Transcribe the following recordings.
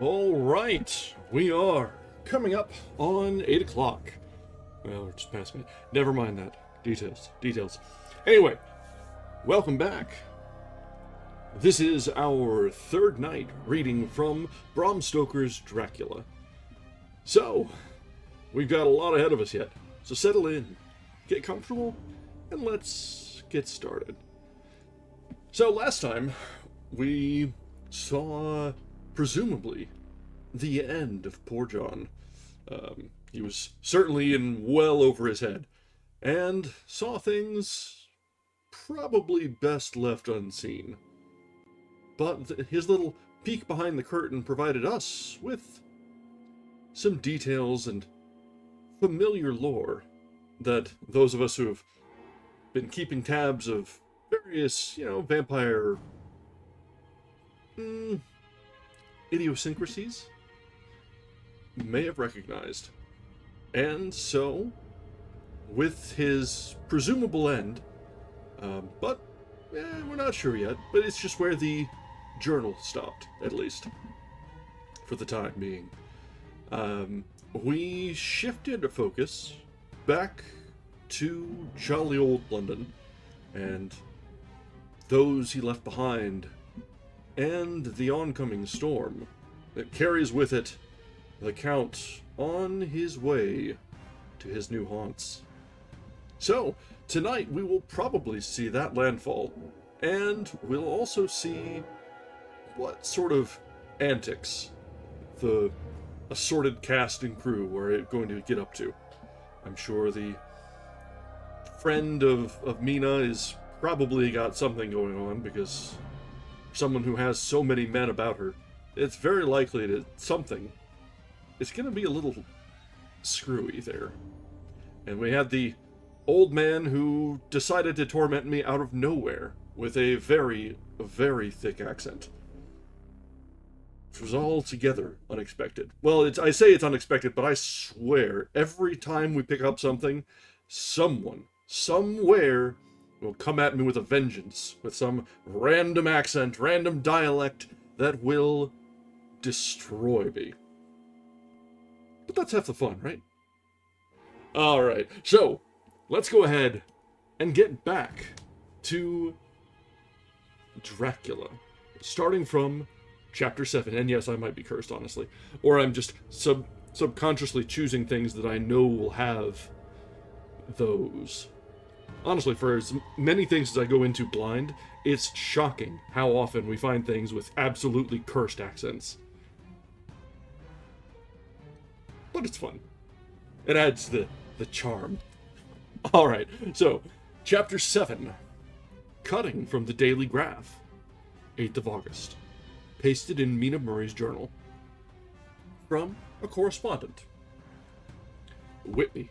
All right, we are coming up on 8 o'clock. Well, we're just past it. Never mind that. Details. Anyway, welcome back. This is our third night reading from Bram Stoker's Dracula. So, we've got a lot ahead of us yet. So settle in, get comfortable, and let's get started. So last time, we saw, presumably, the end of poor John. He was certainly in well over his head, and saw things probably best left unseen. But his little peek behind the curtain provided us with some details and familiar lore that those of us who have been keeping tabs of various, vampire idiosyncrasies may have recognized. And so, with his presumable end, but we're not sure yet, but it's just where the journal stopped, at least, for the time being. We shifted focus back to jolly old London, and those he left behind, and the oncoming storm that carries with it the Count on his way to his new haunts. So, tonight we will probably see that landfall, and we'll also see what sort of antics the assorted cast and crew are going to get up to. I'm sure the friend of Mina is probably got something going on, because someone who has so many men about her, it's very likely that something is going to be a little screwy there. And we had the old man who decided to torment me out of nowhere with a very, very thick accent. Which was altogether unexpected. Well, I say it's unexpected, but I swear, every time we pick up something, someone, somewhere, will come at me with a vengeance, with some random accent, random dialect, that will destroy me. But that's half the fun, right? Alright, so, let's go ahead and get back to Dracula, starting from Chapter 7, and yes, I might be cursed, honestly. Or I'm just subconsciously choosing things that I know will have those. Honestly, for as many things as I go into blind, it's shocking how often we find things with absolutely cursed accents. But it's fun. It adds the charm. Alright, so, Chapter 7. Cutting from the Daily Graph. 8th of August. Pasted in Mina Murray's journal. From a correspondent. Whitby.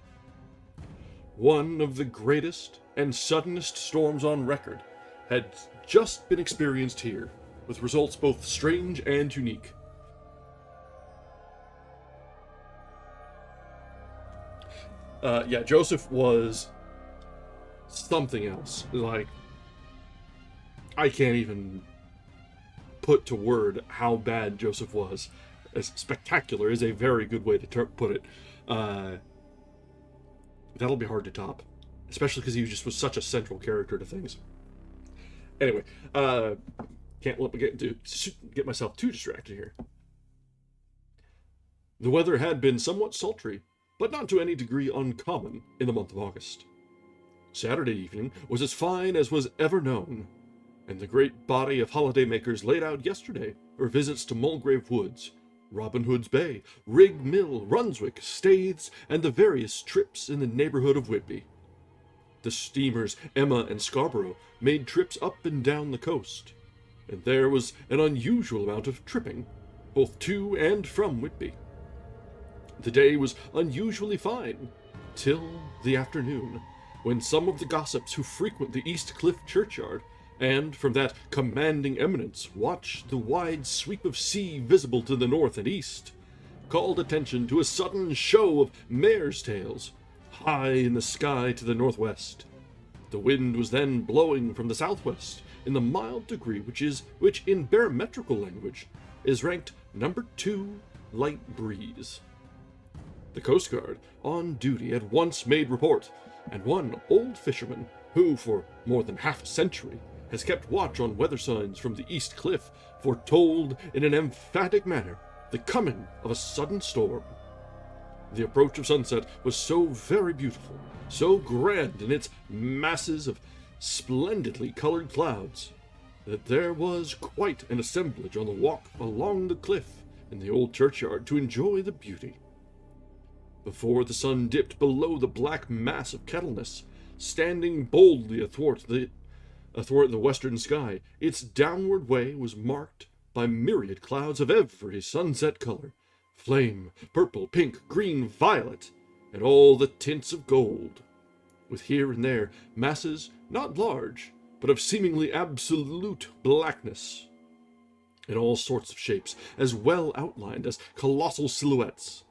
One of the greatest and suddenest storms on record had just been experienced here, with results both strange and unique. Joseph was something else. Like, I can't even put to word how bad Joseph was. Spectacular is a very good way to put it. That'll be hard to top, especially because he just was such a central character to things. Anyway, can't let me get myself too distracted here. The weather had been somewhat sultry, but not to any degree uncommon in the month of August. Saturday evening was as fine as was ever known, and the great body of holiday-makers laid out yesterday for visits to Mulgrave Woods, Robin Hood's Bay, Rig Mill, Runswick, Staithes, and the various trips in the neighborhood of Whitby. The steamers Emma and Scarborough made trips up and down the coast, and there was an unusual amount of tripping, both to and from Whitby. The day was unusually fine, till the afternoon, when some of the gossips who frequent the East Cliff churchyard, and from that commanding eminence watch the wide sweep of sea visible to the north and east, called attention to a sudden show of mares' tails, high in the sky to the northwest. The wind was then blowing from the southwest, in the mild degree which in barometrical language is ranked number 2, light breeze. The Coast Guard, on duty, at once made report, and one old fisherman, who for more than half a century has kept watch on weather signs from the East Cliff, foretold in an emphatic manner the coming of a sudden storm. The approach of sunset was so very beautiful, so grand in its masses of splendidly colored clouds, that there was quite an assemblage on the walk along the cliff in the old churchyard to enjoy the beauty. Before the sun dipped below the black mass of Kettleness, standing boldly athwart the western sky, its downward way was marked by myriad clouds of every sunset color, flame, purple, pink, green, violet, and all the tints of gold, with here and there masses not large, but of seemingly absolute blackness, in all sorts of shapes, as well outlined as colossal silhouettes.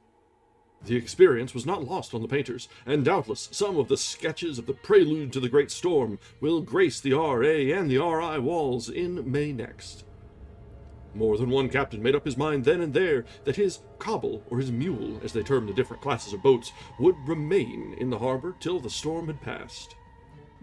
The experience was not lost on the painters, and doubtless some of the sketches of the prelude to the great storm will grace the R.A. and the R.I. walls in May next. More than one captain made up his mind then and there that his cobble, or his mule, as they termed the different classes of boats, would remain in the harbor till the storm had passed.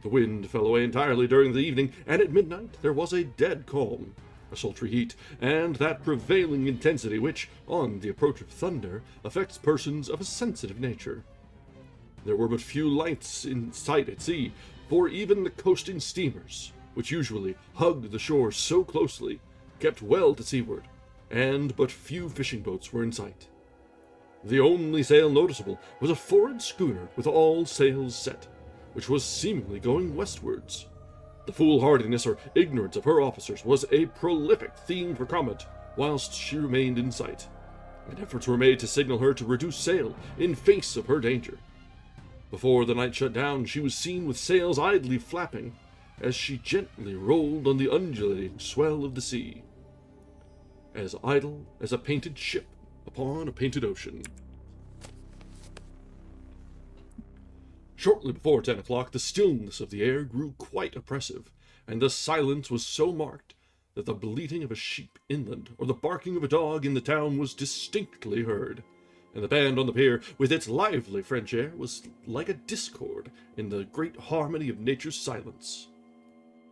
The wind fell away entirely during the evening, and at midnight there was a dead calm, a sultry heat, and that prevailing intensity which, on the approach of thunder, affects persons of a sensitive nature. There were but few lights in sight at sea, for even the coasting steamers, which usually hug the shore so closely, kept well to seaward, and but few fishing boats were in sight. The only sail noticeable was a foreign schooner with all sails set, which was seemingly going westwards. The foolhardiness or ignorance of her officers was a prolific theme for comment whilst she remained in sight, and efforts were made to signal her to reduce sail in face of her danger. Before the night shut down, she was seen with sails idly flapping as she gently rolled on the undulating swell of the sea, as idle as a painted ship upon a painted ocean. Shortly before 10 o'clock, the stillness of the air grew quite oppressive, and the silence was so marked that the bleating of a sheep inland or the barking of a dog in the town was distinctly heard, and the band on the pier, with its lively French air, was like a discord in the great harmony of nature's silence.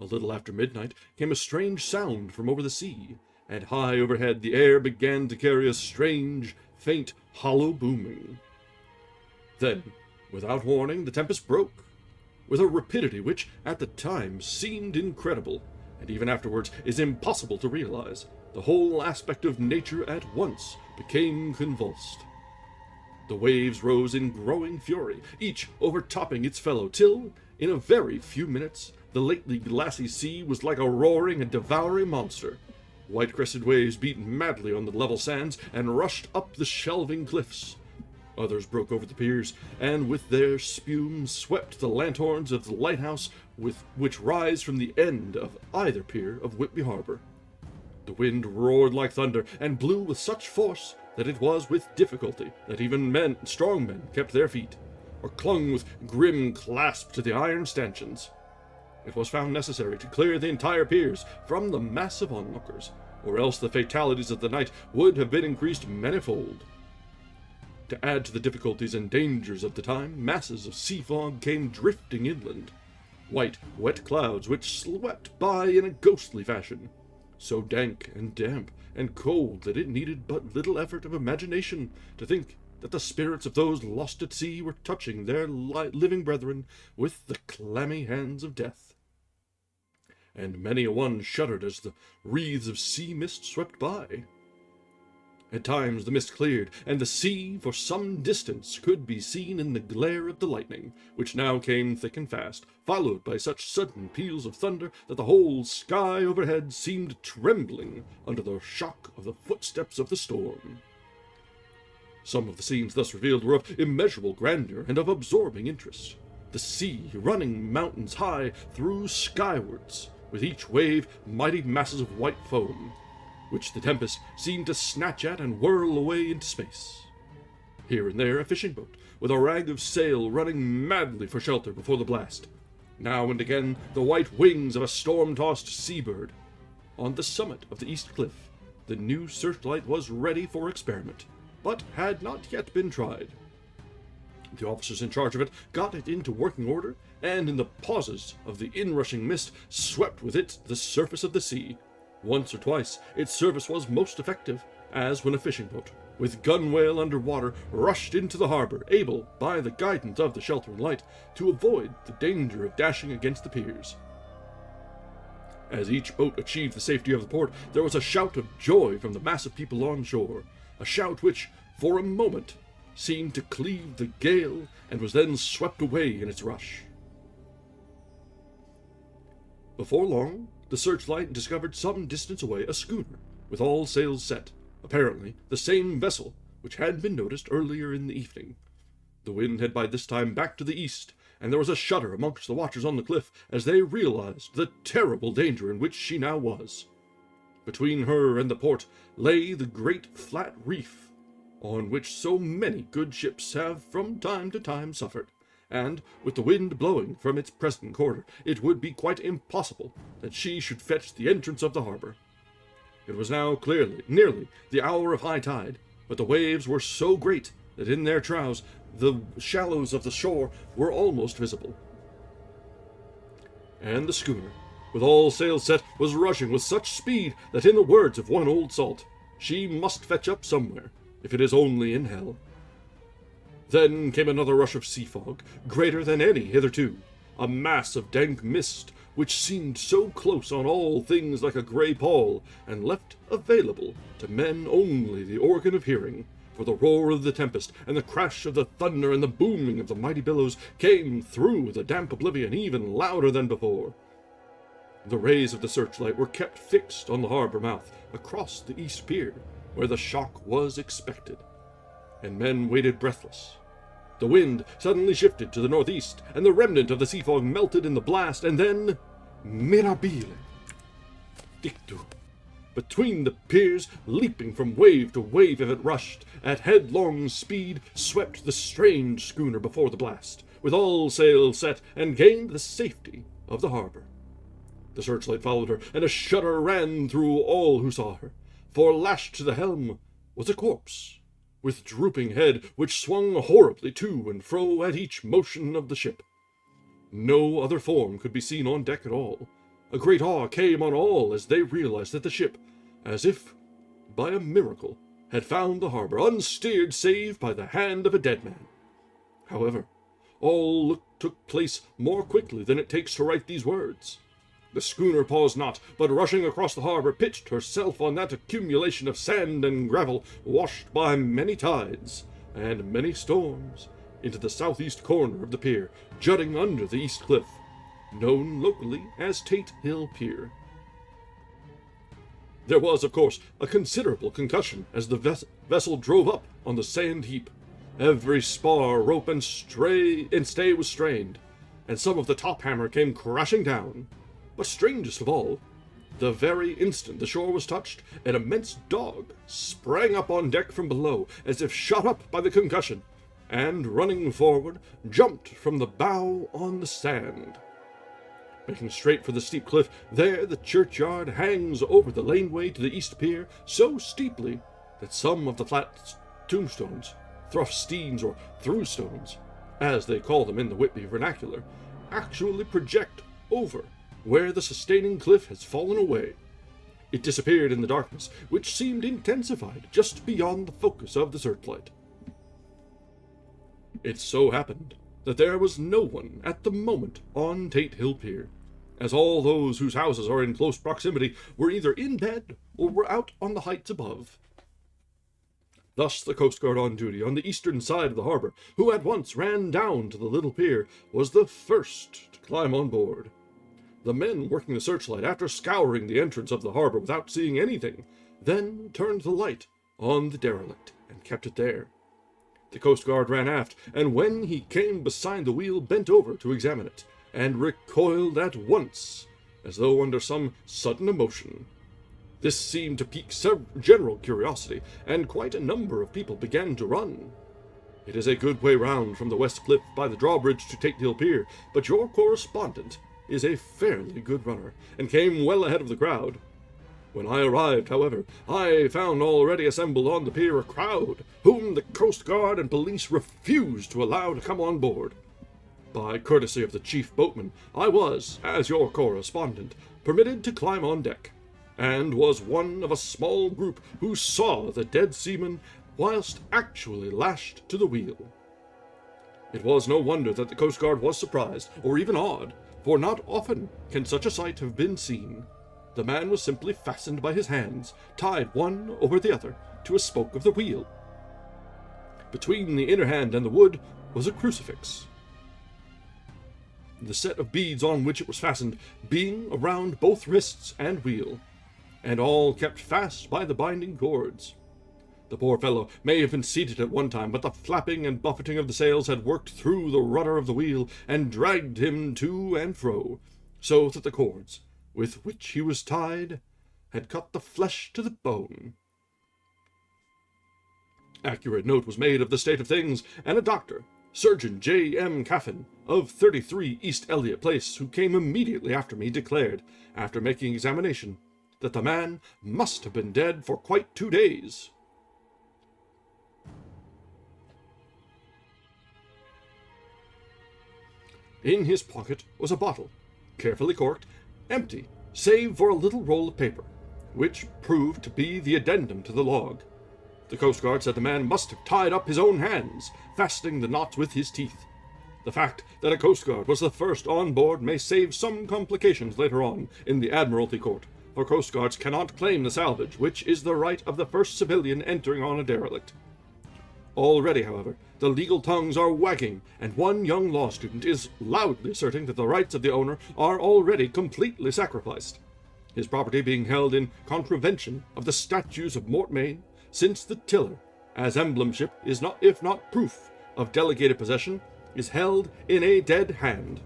A little after midnight came a strange sound from over the sea, and high overhead the air began to carry a strange, faint, hollow booming. Then, without warning, the tempest broke, with a rapidity which, at the time, seemed incredible, and even afterwards is impossible to realize. The whole aspect of nature at once became convulsed. The waves rose in growing fury, each overtopping its fellow, till, in a very few minutes, the lately glassy sea was like a roaring and devouring monster. White-crested waves beat madly on the level sands and rushed up the shelving cliffs. Others broke over the piers, and with their spume swept the lanthorns of the lighthouse which rise from the end of either pier of Whitby Harbor. The wind roared like thunder, and blew with such force that it was with difficulty that even strong men kept their feet, or clung with grim clasp to the iron stanchions. It was found necessary to clear the entire piers from the mass of onlookers, or else the fatalities of the night would have been increased manifold. To add to the difficulties and dangers of the time, masses of sea fog came drifting inland, white, wet clouds which swept by in a ghostly fashion, so dank and damp and cold that it needed but little effort of imagination to think that the spirits of those lost at sea were touching their living brethren with the clammy hands of death. And many a one shuddered as the wreaths of sea mist swept by. At times the mist cleared, and the sea for some distance could be seen in the glare of the lightning, which now came thick and fast, followed by such sudden peals of thunder that the whole sky overhead seemed trembling under the shock of the footsteps of the storm. Some of the scenes thus revealed were of immeasurable grandeur and of absorbing interest. The sea running mountains high through skywards, with each wave mighty masses of white foam, which the tempest seemed to snatch at and whirl away into space. Here and there a fishing boat, with a rag of sail running madly for shelter before the blast. Now and again the white wings of a storm-tossed seabird. On the summit of the east cliff, the new searchlight was ready for experiment, but had not yet been tried. The officers in charge of it got it into working order, and in the pauses of the inrushing mist swept with it the surface of the sea. Once or twice its service was most effective, as when a fishing boat, with gunwale under water, rushed into the harbor, able, by the guidance of the sheltering light, to avoid the danger of dashing against the piers. As each boat achieved the safety of the port, there was a shout of joy from the mass of people on shore, a shout which, for a moment, seemed to cleave the gale and was then swept away in its rush. Before long, the searchlight discovered some distance away a schooner, with all sails set, apparently the same vessel which had been noticed earlier in the evening. The wind had by this time backed to the east, and there was a shudder amongst the watchers on the cliff as they realized the terrible danger in which she now was. Between her and the port lay the great flat reef, on which so many good ships have from time to time suffered, and, with the wind blowing from its present quarter, it would be quite impossible that she should fetch the entrance of the harbor. It was now nearly the hour of high tide, but the waves were so great that in their troughs the shallows of the shore were almost visible. And the schooner, with all sails set, was rushing with such speed that, in the words of one old salt, she must fetch up somewhere, if it is only in hell. Then came another rush of sea fog, greater than any hitherto, a mass of dank mist, which seemed so close on all things like a grey pall, and left available to men only the organ of hearing, for the roar of the tempest, and the crash of the thunder, and the booming of the mighty billows came through the damp oblivion even louder than before. The rays of the searchlight were kept fixed on the harbor mouth, across the east pier, where the shock was expected, and men waited breathless. The wind suddenly shifted to the northeast, and the remnant of the sea fog melted in the blast, and then, mirabile, dictu, between the piers, leaping from wave to wave as it rushed, at headlong speed, swept the strange schooner before the blast, with all sails set, and gained the safety of the harbor. The searchlight followed her, and a shudder ran through all who saw her, for lashed to the helm was a corpse, with drooping head, which swung horribly to and fro at each motion of the ship. No other form could be seen on deck at all. A great awe came on all as they realized that the ship, as if by a miracle, had found the harbor, unsteered save by the hand of a dead man. However, all took place more quickly than it takes to write these words. The schooner paused not, but rushing across the harbor, pitched herself on that accumulation of sand and gravel, washed by many tides and many storms, into the southeast corner of the pier, jutting under the east cliff, known locally as Tate Hill Pier. There was, of course, a considerable concussion as the vessel drove up on the sand heap. Every spar, rope, and stay was strained, and some of the top hammer came crashing down. But strangest of all, the very instant the shore was touched, an immense dog sprang up on deck from below, as if shot up by the concussion, and, running forward, jumped from the bow on the sand. Making straight for the steep cliff, there the churchyard hangs over the laneway to the east pier so steeply that some of the flat tombstones, thrusteens or throughstones, as they call them in the Whitby vernacular, actually project over where the sustaining cliff has fallen away. It disappeared in the darkness, which seemed intensified just beyond the focus of the searchlight. It so happened that there was no one at the moment on Tate Hill Pier, as all those whose houses are in close proximity were either in bed or were out on the heights above. Thus the Coast Guard on duty on the eastern side of the harbor, who at once ran down to the little pier, was the first to climb on board. The men working the searchlight, after scouring the entrance of the harbor without seeing anything, then turned the light on the derelict and kept it there. The Coast Guard ran aft, and when he came beside the wheel, bent over to examine it, and recoiled at once, as though under some sudden emotion. This seemed to pique general curiosity, and quite a number of people began to run. It is a good way round from the west cliff by the drawbridge to Tate Hill Pier, but your correspondent is a fairly good runner, and came well ahead of the crowd. When I arrived, however, I found already assembled on the pier a crowd, whom the Coast Guard and police refused to allow to come on board. By courtesy of the chief boatman, I was, as your correspondent, permitted to climb on deck, and was one of a small group who saw the dead seaman whilst actually lashed to the wheel. It was no wonder that the Coast Guard was surprised, or even awed, for not often can such a sight have been seen. The man was simply fastened by his hands, tied one over the other, to a spoke of the wheel. Between the inner hand and the wood was a crucifix, the set of beads on which it was fastened being around both wrists and wheel, and all kept fast by the binding cords. The poor fellow may have been seated at one time, but the flapping and buffeting of the sails had worked through the rudder of the wheel and dragged him to and fro, so that the cords, with which he was tied, had cut the flesh to the bone. Accurate note was made of the state of things, and a doctor, Surgeon J. M. Caffin, of 33 East Elliot Place, who came immediately after me, declared, after making examination, that the man must have been dead for quite 2 days. In his pocket was a bottle, carefully corked, empty, save for a little roll of paper, which proved to be the addendum to the log. The Coast Guard said the man must have tied up his own hands, fastening the knots with his teeth. The fact that a Coast Guard was the first on board may save some complications later on in the Admiralty Court, for Coast Guards cannot claim the salvage, which is the right of the first civilian entering on a derelict. Already, however, the legal tongues are wagging, and one young law student is loudly asserting that the rights of the owner are already completely sacrificed, his property being held in contravention of the statutes of Mortmain, since the tiller, as emblemship, is not, if not proof of delegated possession, is held in a dead hand.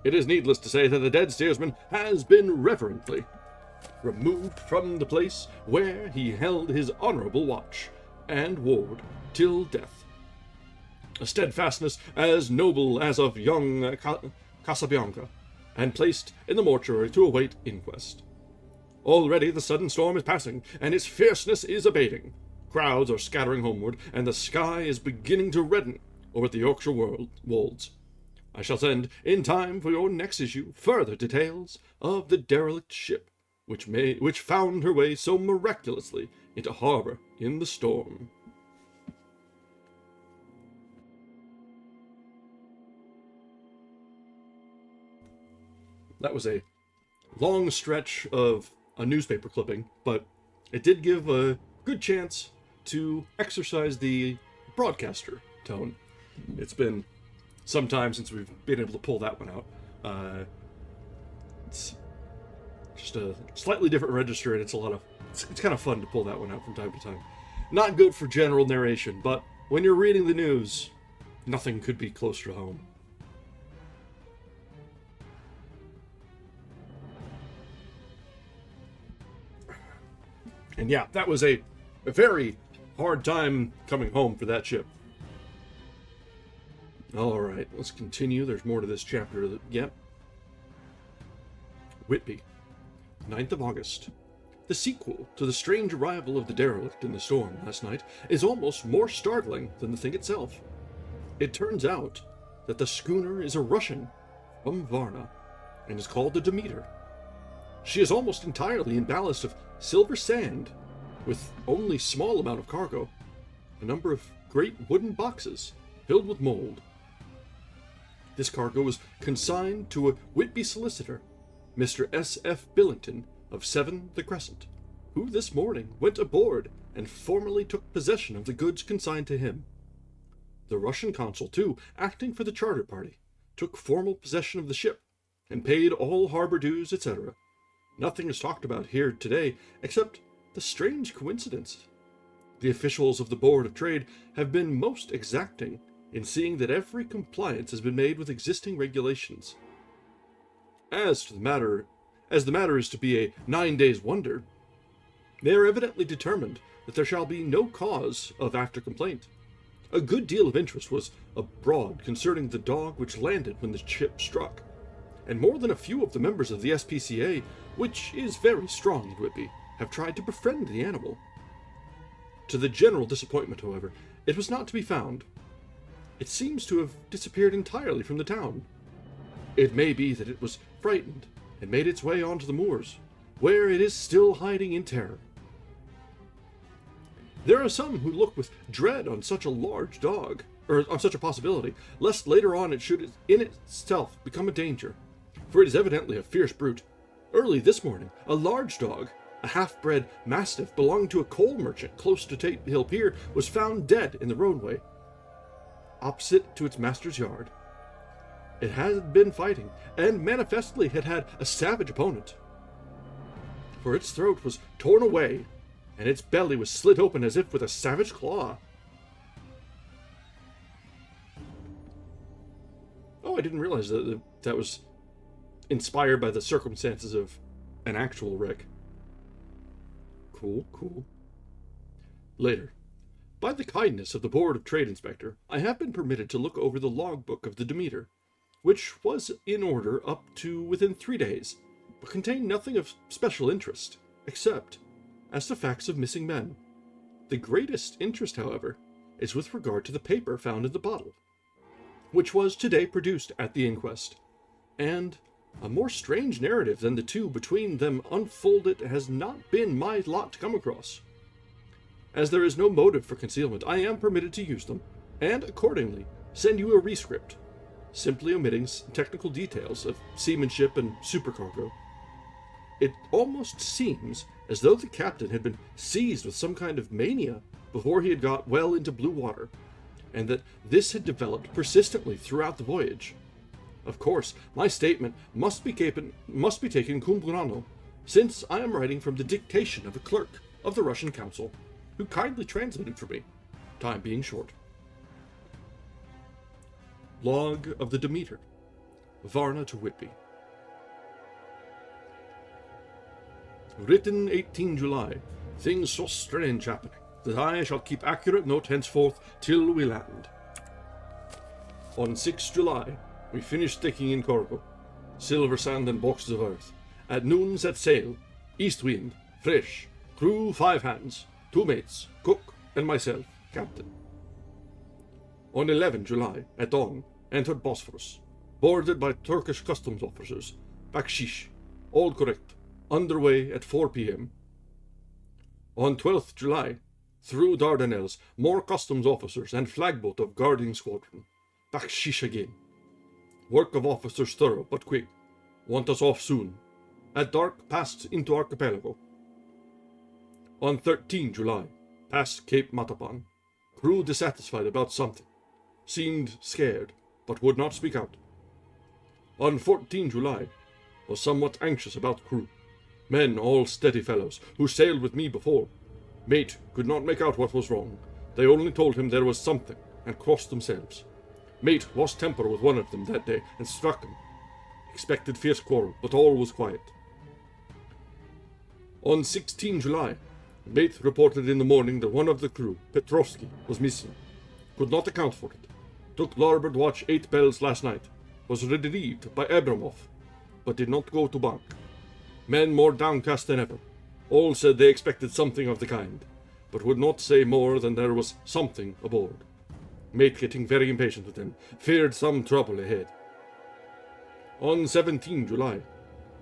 It is needless to say that the dead steersman has been reverently removed from the place where he held his honourable watch and ward till death. A steadfastness as noble as of young Casabianca, and placed in the mortuary to await inquest. Already the sudden storm is passing, and its fierceness is abating. Crowds are scattering homeward, and the sky is beginning to redden over the Yorkshire wolds. I shall send, in time for your next issue, further details of the derelict ship, which found her way so miraculously into harbour in the storm. That was a long stretch of a newspaper clipping, but it did give a good chance to exercise the broadcaster tone. It's been some time since we've been able to pull that one out. It's just a slightly different register, and it's kind of fun to pull that one out from time to time. Not good for general narration, but when you're reading the news, nothing could be closer to home. And yeah, that was a very hard time coming home for that ship. Alright, let's continue. There's more to this chapter yet. Whitby, 9th of August. The sequel to the strange arrival of the derelict in the storm last night is almost more startling than the thing itself. It turns out that the schooner is a Russian from Varna and is called the Demeter. She is almost entirely in ballast of silver sand, with only small amount of cargo, a number of great wooden boxes filled with mold. This cargo was consigned to a Whitby solicitor, Mr. S.F. Billington of 7 the Crescent, who this morning went aboard and formally took possession of the goods consigned to him. The Russian consul, too, acting for the charter party, took formal possession of the ship and paid all harbor dues, etc. Nothing is talked about here today except the strange coincidence. The officials of the Board of Trade have been most exacting in seeing that every compliance has been made with existing regulations. As the matter is to be a 9 days wonder, they are evidently determined that there shall be no cause of after complaint. A good deal of interest was abroad concerning the dog which landed when the ship struck, and more than a few of the members of the SPCA, which is very strong in Whitby, have tried to befriend the animal. To the general disappointment, however, it was not to be found. It seems to have disappeared entirely from the town. It may be that it was frightened and made its way onto the moors, where it is still hiding in terror. There are some who look with dread on such a large dog, or on such a possibility, lest later on it should in itself become a danger, for it is evidently a fierce brute. Early this morning, a large dog, a half-bred mastiff belonging to a coal merchant close to Tate Hill Pier, was found dead in the roadway, opposite to its master's yard. It had been fighting, and manifestly had had a savage opponent, for its throat was torn away, and its belly was slit open as if with a savage claw. Oh, I didn't realize that was inspired by the circumstances of an actual wreck. Cool, cool. Later, by the kindness of the Board of Trade Inspector, I have been permitted to look over the logbook of the Demeter, which was in order up to within 3 days, but contained nothing of special interest, except as to facts of missing men. The greatest interest, however, is with regard to the paper found in the bottle, which was today produced at the inquest, and a more strange narrative than the two between them unfolded has not been my lot to come across. As there is no motive for concealment, I am permitted to use them, and accordingly send you a rescript, simply omitting technical details of seamanship and supercargo. It almost seems as though the captain had been seized with some kind of mania before he had got well into blue water, and that this had developed persistently throughout the voyage. Of course, my statement must be taken cum grano, since I am writing from the dictation of a clerk of the Russian Council, who kindly translated for me, time being short. Log of the Demeter, Varna to Whitby. Written 18 July. Things so strange happening that I shall keep accurate note henceforth till we land. On 6 July, we finished taking in cargo, silver sand and boxes of earth. At noon set sail, east wind, fresh, crew 5 hands, 2 mates, cook, and myself, captain. On 11 July, at dawn, entered Bosphorus, boarded by Turkish customs officers, bakshish, all correct, underway at 4 p.m. On 12th July, through Dardanelles, more customs officers and flagboat of guarding squadron, bakshish again. Work of officers thorough but quick. Want us off soon. At dark, passed into archipelago. On 13 July, passed Cape Matapan. Crew dissatisfied about something. Seemed scared, but would not speak out. On 14 July, was somewhat anxious about crew. Men all steady fellows, who sailed with me before. Mate could not make out what was wrong. They only told him there was something, and crossed themselves. Mate lost temper with one of them that day, and struck him. Expected fierce quarrel, but all was quiet. On 16 July, mate reported in the morning that one of the crew, Petrovsky, was missing. Could not account for it. Took larboard watch 8 bells last night. Was relieved by Abramov, but did not go to bunk. Men more downcast than ever. All said they expected something of the kind, but would not say more than there was something aboard. Mate getting very impatient with them, feared some trouble ahead. On 17 July,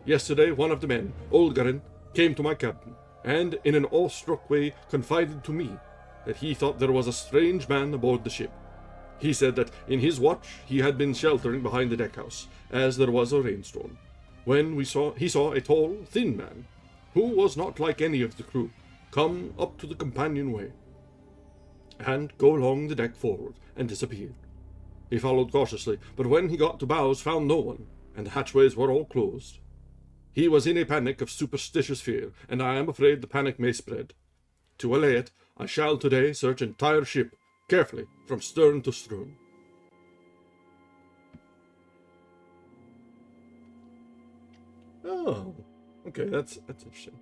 yesterday one of the men, Olgarin, came to my cabin, and in an awestruck way confided to me that he thought there was a strange man aboard the ship. He said that in his watch he had been sheltering behind the deckhouse, as there was a rainstorm, when he saw a tall, thin man, who was not like any of the crew, come up to the companionway, and go along the deck forward, and disappeared. He followed cautiously, but when he got to bows found no one, and the hatchways were all closed. He was in a panic of superstitious fear, and I am afraid the panic may spread. To allay it, I shall today search entire ship, carefully, from stern to stern. Oh, okay, that's interesting.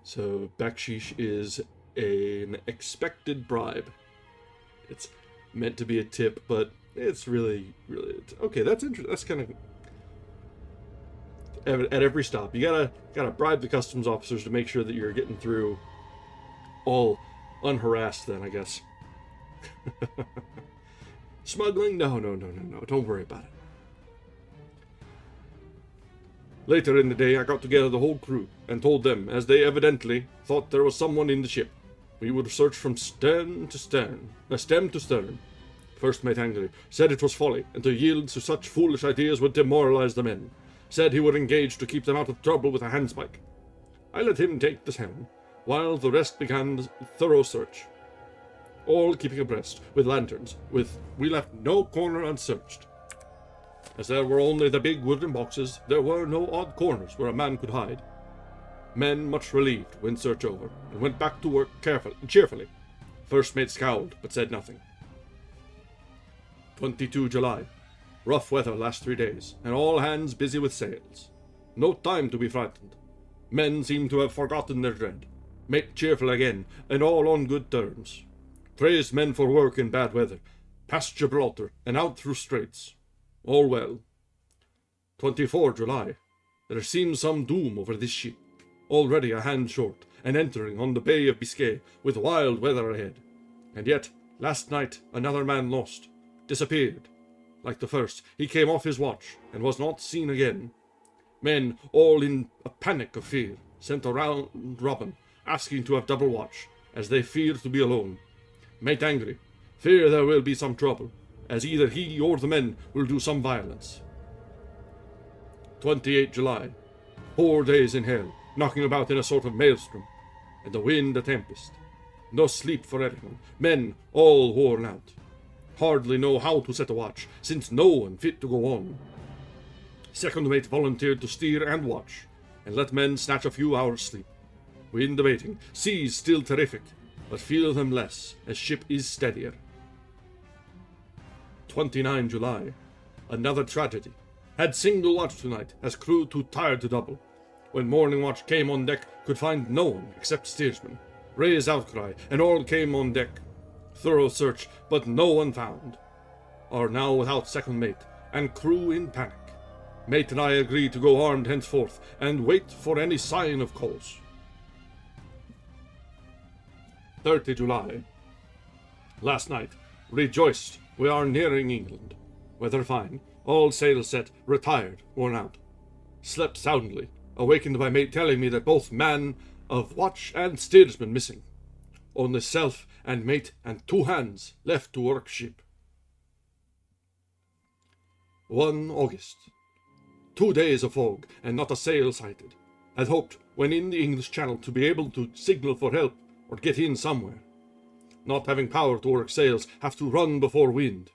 So, bakshish is an expected bribe. It's meant to be a tip, but it's really okay, that's interesting. That's kind of... at every stop. You gotta bribe the customs officers to make sure that you're getting through all unharassed. Then I guess. Smuggling? No. Don't worry about it. Later in the day, I got together the whole crew and told them, as they evidently thought there was someone in the ship, we would search from stem to stern. First mate angry, said it was folly, and to yield to such foolish ideas would demoralize the men. Said he would engage to keep them out of trouble with a handspike. I let him take the helm, while the rest began the thorough search. All keeping abreast, with lanterns, we left no corner unsearched. As there were only the big wooden boxes, there were no odd corners where a man could hide. Men much relieved when search over, and went back to work cheerfully. First mate scowled, but said nothing. 22 July. Rough weather last 3 days, and all hands busy with sails. No time to be frightened. Men seem to have forgotten their dread. Mate cheerful again, and all on good terms. Praised men for work in bad weather, past Gibraltar, and out through straits. All well. 24 July. There seems some doom over this ship. Already a hand short, and entering on the Bay of Biscay, with wild weather ahead. And yet, last night, another man lost. Disappeared. Like the first, he came off his watch, and was not seen again. Men, all in a panic of fear, sent around Robin, asking to have double watch, as they fear to be alone. Mate angry, fear there will be some trouble, as either he or the men will do some violence. 28 July. 4 days in hell, knocking about in a sort of maelstrom, and the wind a tempest. No sleep for anyone, men all worn out. Hardly know how to set a watch, since no one fit to go on. Second mate volunteered to steer and watch, and let men snatch a few hours' sleep. Wind abating, seas still terrific, but feel them less, as ship is steadier. 29 July. Another tragedy. Had single watch tonight, as crew too tired to double. When morning watch came on deck, could find no one except steersman. Raised outcry, and all came on deck. Thorough search, but no one found. Are now without second mate, and crew in panic. Mate and I agree to go armed henceforth, and wait for any sign of cause. 30 July. Last night. Rejoiced. We are nearing England. Weather fine. All sail set. Retired. Worn out. Slept soundly. Awakened by mate telling me that both man of watch and steersman missing. Only self and mate and 2 hands left to work ship. 1 August. 2 days of fog, and not a sail sighted. Had hoped, when in the English Channel, to be able to signal for help, or get in somewhere. Not having power to work sails, have to run before wind.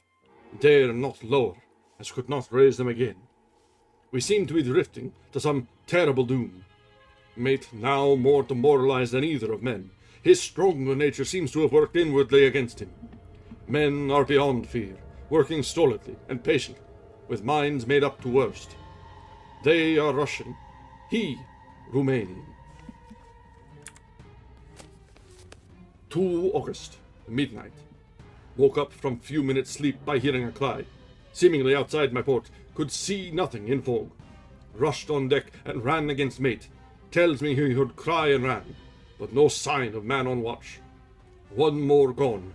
Dare not lower, as could not raise them again. We seem to be drifting to some terrible doom. Mate now more demoralized than either of men. His stronger nature seems to have worked inwardly against him. Men are beyond fear, working stolidly and patiently, with minds made up to worst. They are Russian, he Romanian. 2 August, midnight. Woke up from few minutes' sleep by hearing a cry. Seemingly outside my port, could see nothing in fog. Rushed on deck and ran against mate. Tells me he heard cry and ran, but no sign of man on watch. 1 more gone.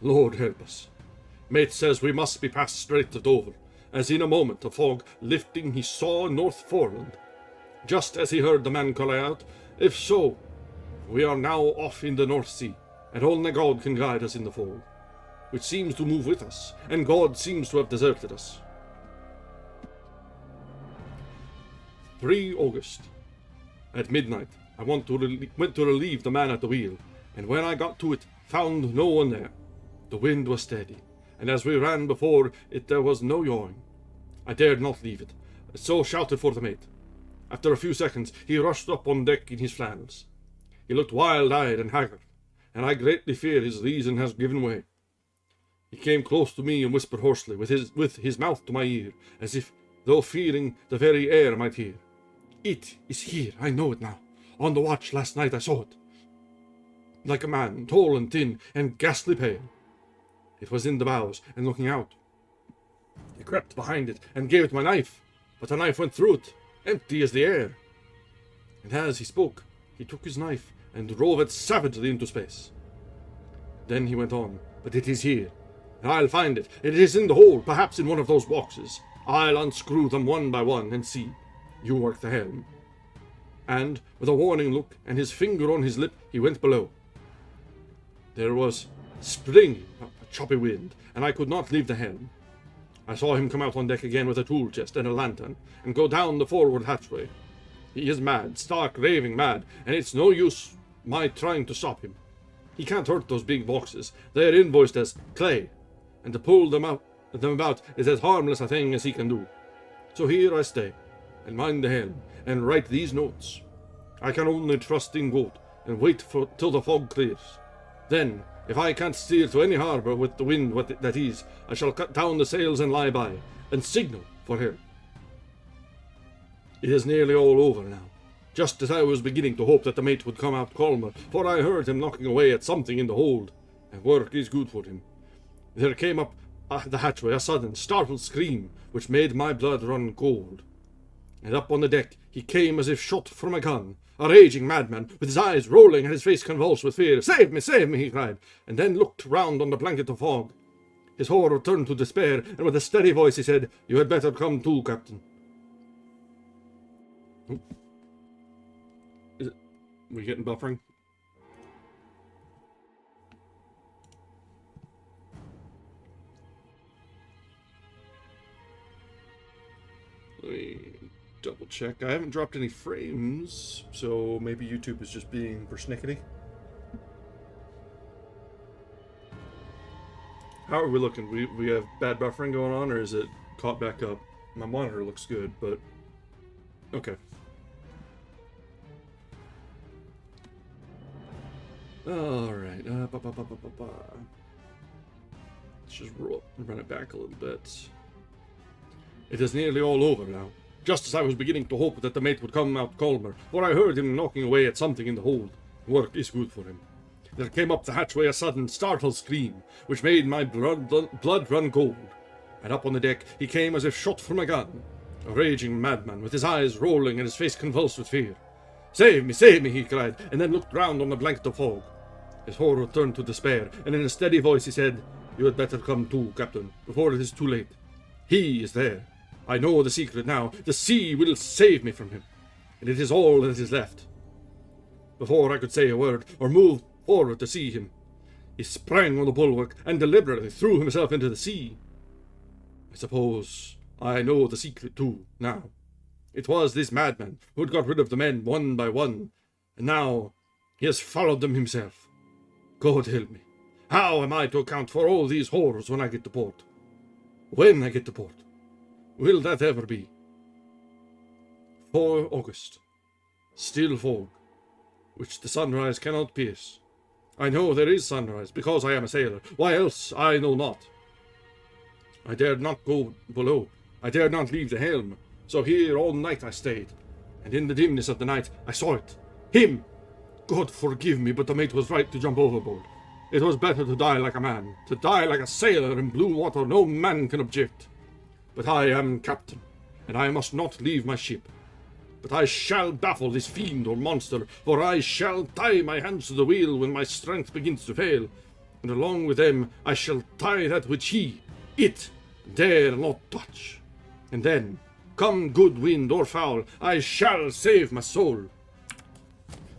Lord help us. Mate says we must be passed straight to Dover, as in a moment of fog lifting he saw North Foreland. Just as he heard the man cry out, if so, we are now off in the North Sea, and only God can guide us in the fog, which seems to move with us, and God seems to have deserted us. 3 August. At midnight, I went to relieve the man at the wheel, and when I got to it, found no one there. The wind was steady, and as we ran before it there was no yawing. I dared not leave it, so shouted for the mate. After a few seconds, he rushed up on deck in his flannels. He looked wild-eyed and haggard, and I greatly fear his reason has given way. He came close to me and whispered hoarsely, with his mouth to my ear, as if, though fearing the very air might hear. It is here, I know it now. On the watch last night I saw it. Like a man, tall and thin, and ghastly pale. It was in the bows, and looking out. I crept behind it, and gave it my knife, but the knife went through it, empty as the air. And as he spoke, he took his knife and drove it savagely into space. Then he went on, but it is here. I'll find it. It is in the hold, perhaps in one of those boxes. I'll unscrew them one by one and see. You work the helm. And, with a warning look and his finger on his lip, he went below. There was spring, a choppy wind, and I could not leave the helm. I saw him come out on deck again with a tool chest and a lantern, and go down the forward hatchway. He is mad, stark, raving mad, and it's no use my trying to stop him. He can't hurt those big boxes. They are invoiced as clay, and to pull them about is as harmless a thing as he can do. So here I stay, and mind the helm, and write these notes. I can only trust in Goat, and wait till the fog clears. Then, if I can't steer to any harbour with the wind that is, I shall cut down the sails and lie by, and signal for help. It is nearly all over now, just as I was beginning to hope that the mate would come out calmer, for I heard him knocking away at something in the hold, and work is good for him. There came up the hatchway a sudden, startled scream, which made my blood run cold. And up on the deck he came as if shot from a gun, a raging madman, with his eyes rolling and his face convulsed with fear. Save me, he cried, and then looked round on the blanket of fog. His horror turned to despair, and with a steady voice he said, You had better come too, Captain. Is it... we getting buffering? Let me double check. I haven't dropped any frames, so maybe YouTube is just being persnickety. How are we looking? We have bad buffering going on, or is it caught back up? My monitor looks good, but... okay. Alright, let's just run it back a little bit. It is nearly all over now, just as I was beginning to hope that the mate would come out calmer, for I heard him knocking away at something in the hold. Work is good for him. There came up the hatchway a sudden, startled scream, which made my blood run cold, and up on the deck he came as if shot from a gun, a raging madman, with his eyes rolling and his face convulsed with fear. Save me, he cried, and then looked round on the blanket of fog. His horror turned to despair, and in a steady voice he said, You had better come too, Captain, before it is too late. He is there. I know the secret now. The sea will save me from him, and it is all that is left. Before I could say a word, or move forward to see him, he sprang on the bulwark and deliberately threw himself into the sea. I suppose I know the secret too, now. It was this madman who had got rid of the men one by one, and now he has followed them himself. God help me. How am I to account for all these horrors when I get to port? When I get to port? Will that ever be? 4 August. Still fog, which the sunrise cannot pierce. I know there is sunrise, because I am a sailor. Why else, I know not. I dared not go below. I dared not leave the helm. So here all night I stayed, and in the dimness of the night I saw it. Him! God forgive me, but the mate was right to jump overboard. It was better to die like a man. To die like a sailor in blue water no man can object. But I am captain, and I must not leave my ship. But I shall baffle this fiend or monster, for I shall tie my hands to the wheel when my strength begins to fail, and along with them I shall tie that which it, dare not touch. And then, come good wind or foul, I shall save my soul,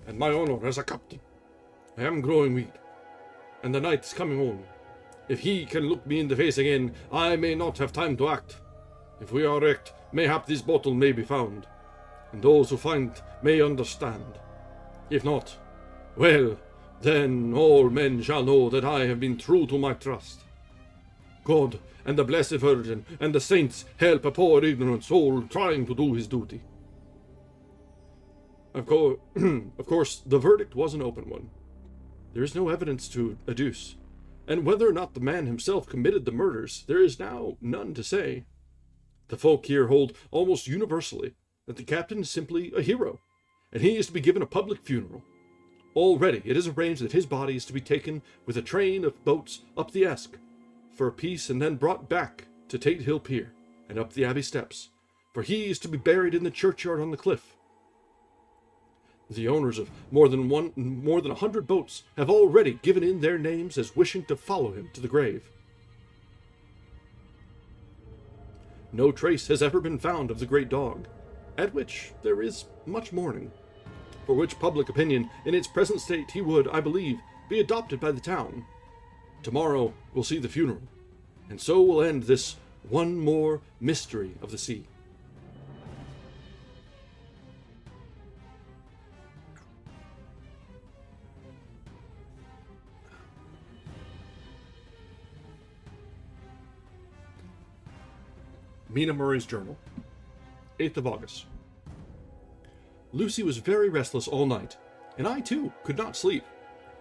and my honor as a captain. I am growing weak, and the night is coming on. If he can look me in the face again, I may not have time to act. If we are wrecked, mayhap this bottle may be found, and those who find may understand. If not, well, then all men shall know that I have been true to my trust. God and the Blessed Virgin and the saints help a poor ignorant soul trying to do his duty. Of course, the verdict was an open one. There is no evidence to adduce, and whether or not the man himself committed the murders, there is now none to say. The folk here hold almost universally that the captain is simply a hero, and he is to be given a public funeral. Already it is arranged that his body is to be taken with a train of boats up the Esk for a piece, and then brought back to Tate Hill Pier and up the Abbey steps for he is to be buried in the churchyard on the cliff. The owners of more than 100 boats have already given in their names as wishing to follow him to the grave. No trace has ever been found of the great dog, at which there is much mourning, for which public opinion in its present state he would, I believe, be adopted by the town. Tomorrow will see the funeral, and so will end this one more mystery of the sea. Mina Murray's Journal, 8th of August. Lucy was very restless all night, and I too could not sleep.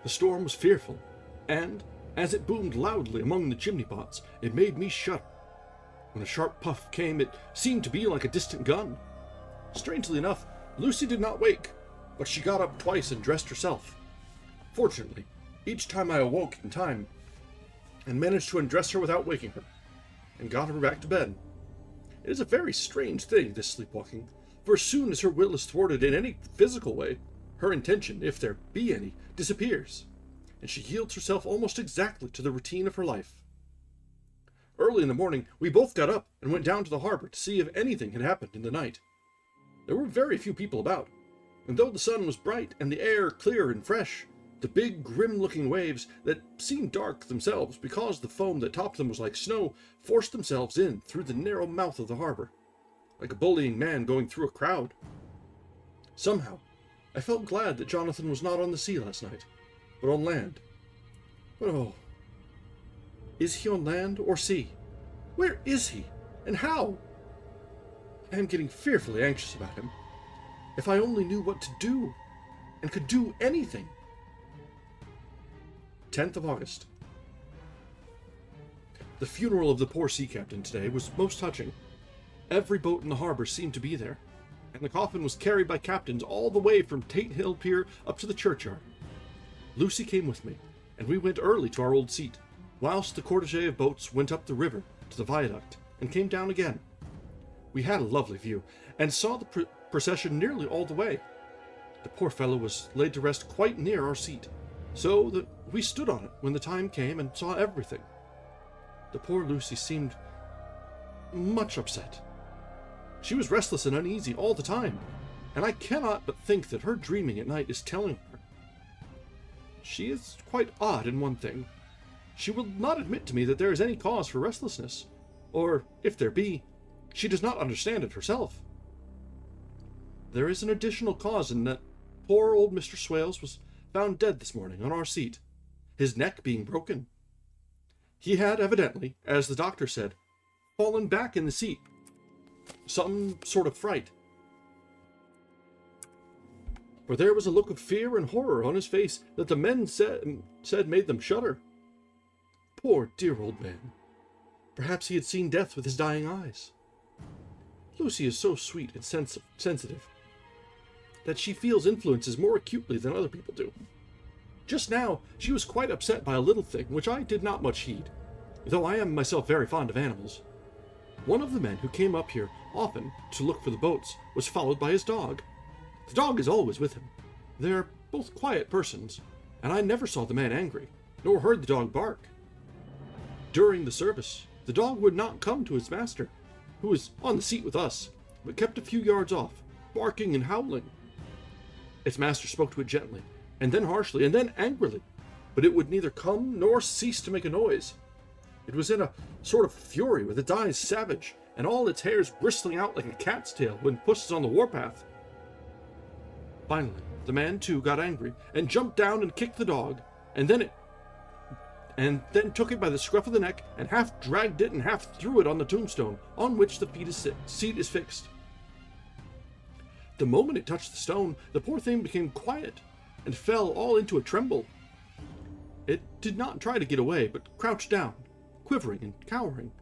The storm was fearful, and, as it boomed loudly among the chimney pots, it made me shudder. When a sharp puff came, it seemed to be like a distant gun. Strangely enough, Lucy did not wake, but she got up twice and dressed herself. Fortunately, each time I awoke in time, and managed to undress her without waking her, and got her back to bed. It is a very strange thing, this sleepwalking, for as soon as her will is thwarted in any physical way, her intention, if there be any, disappears, and she yields herself almost exactly to the routine of her life. Early in the morning, we both got up and went down to the harbor to see if anything had happened in the night. There were very few people about, and though the sun was bright and the air clear and fresh, the big, grim-looking waves that seemed dark themselves because the foam that topped them was like snow forced themselves in through the narrow mouth of the harbor, like a bullying man going through a crowd. Somehow, I felt glad that Jonathan was not on the sea last night, but on land. But oh, is he on land or sea? Where is he, and how? I am getting fearfully anxious about him. If I only knew what to do, and could do anything. 10th of August. The funeral of the poor sea captain today was most touching. Every boat in the harbor seemed to be there, and the coffin was carried by captains all the way from Tate Hill Pier up to the churchyard. Lucy came with me, and we went early to our old seat, whilst the cortege of boats went up the river to the viaduct, and came down again. We had a lovely view, and saw the procession nearly all the way. The poor fellow was laid to rest quite near our seat, so that we stood on it when the time came and saw everything. The poor Lucy seemed much upset. She was restless and uneasy all the time, and I cannot but think that her dreaming at night is telling her. She is quite odd in one thing. She will not admit to me that there is any cause for restlessness, or, if there be, she does not understand it herself. There is an additional cause in that poor old Mr. Swales was found dead this morning on our seat, his neck being broken. He had evidently, as the doctor said, fallen back in the seat. Some sort of fright. For there was a look of fear and horror on his face that the men said made them shudder. Poor dear old man. Perhaps he had seen death with his dying eyes. Lucy is so sweet and sensitive that she feels influences more acutely than other people do. Just now, she was quite upset by a little thing which I did not much heed, though I am myself very fond of animals. One of the men who came up here often to look for the boats was followed by his dog. The dog is always with him. They are both quiet persons, and I never saw the man angry, nor heard the dog bark. During the service, the dog would not come to his master, who was on the seat with us, but kept a few yards off, barking and howling. Its master spoke to it gently, and then harshly, and then angrily, but it would neither come nor cease to make a noise. It was in a sort of fury, with its eyes savage, and all its hairs bristling out like a cat's tail when puss is on the warpath. Finally, the man too got angry, and jumped down and kicked the dog, and then took it by the scruff of the neck, and half dragged it and half threw it on the tombstone, on which the seat is fixed. The moment it touched the stone, the poor thing became quiet, and fell all into a tremble. It did not try to get away, but crouched down, quivering and cowering,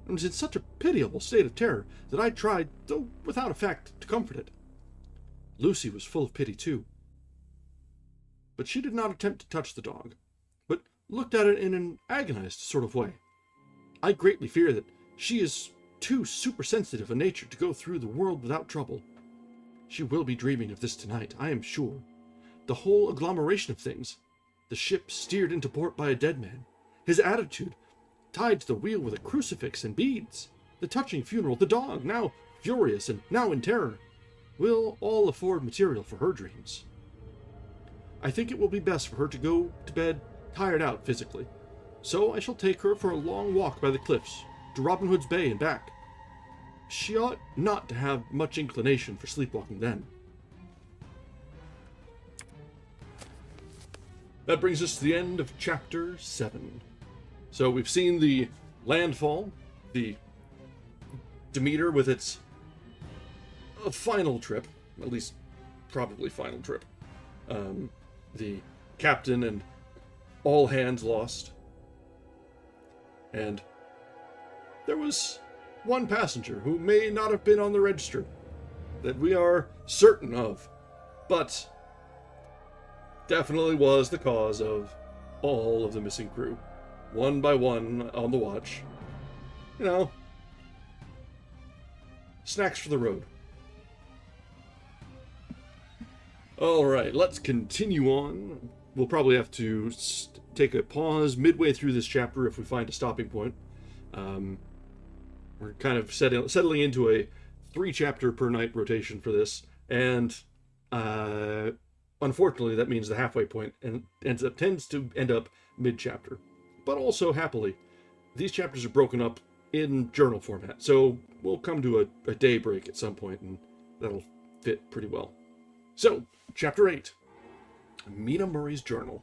and was in such a pitiable state of terror that I tried, though without effect, to comfort it. Lucy was full of pity too, but she did not attempt to touch the dog, but looked at it in an agonized sort of way. I greatly fear that she is too supersensitive a nature to go through the world without trouble. She will be dreaming of this tonight, I am sure. The whole agglomeration of things. The ship steered into port by a dead man. His attitude, tied to the wheel with a crucifix and beads. The touching funeral, the dog, now furious and now in terror, will all afford material for her dreams. I think it will be best for her to go to bed tired out physically, so I shall take her for a long walk by the cliffs, to Robin Hood's Bay and back. She ought not to have much inclination for sleepwalking then. That brings us to the end of Chapter 7. So we've seen the landfall, the Demeter with its final trip, at least probably final trip. The captain and all hands lost. And there was one passenger who may not have been on the register, that we are certain of, but definitely was the cause of all of the missing crew, one by one on the watch. You know, snacks for the road. Alright, let's continue on. We'll probably have to take a pause midway through this chapter if we find a stopping point. We're kind of settling into a 3-chapter per night rotation for this, and unfortunately that means the halfway point tends to end up mid-chapter. But also, happily, these chapters are broken up in journal format, so we'll come to a day break at some point, and that'll fit pretty well. So, Chapter 8, Mina Murray's Journal.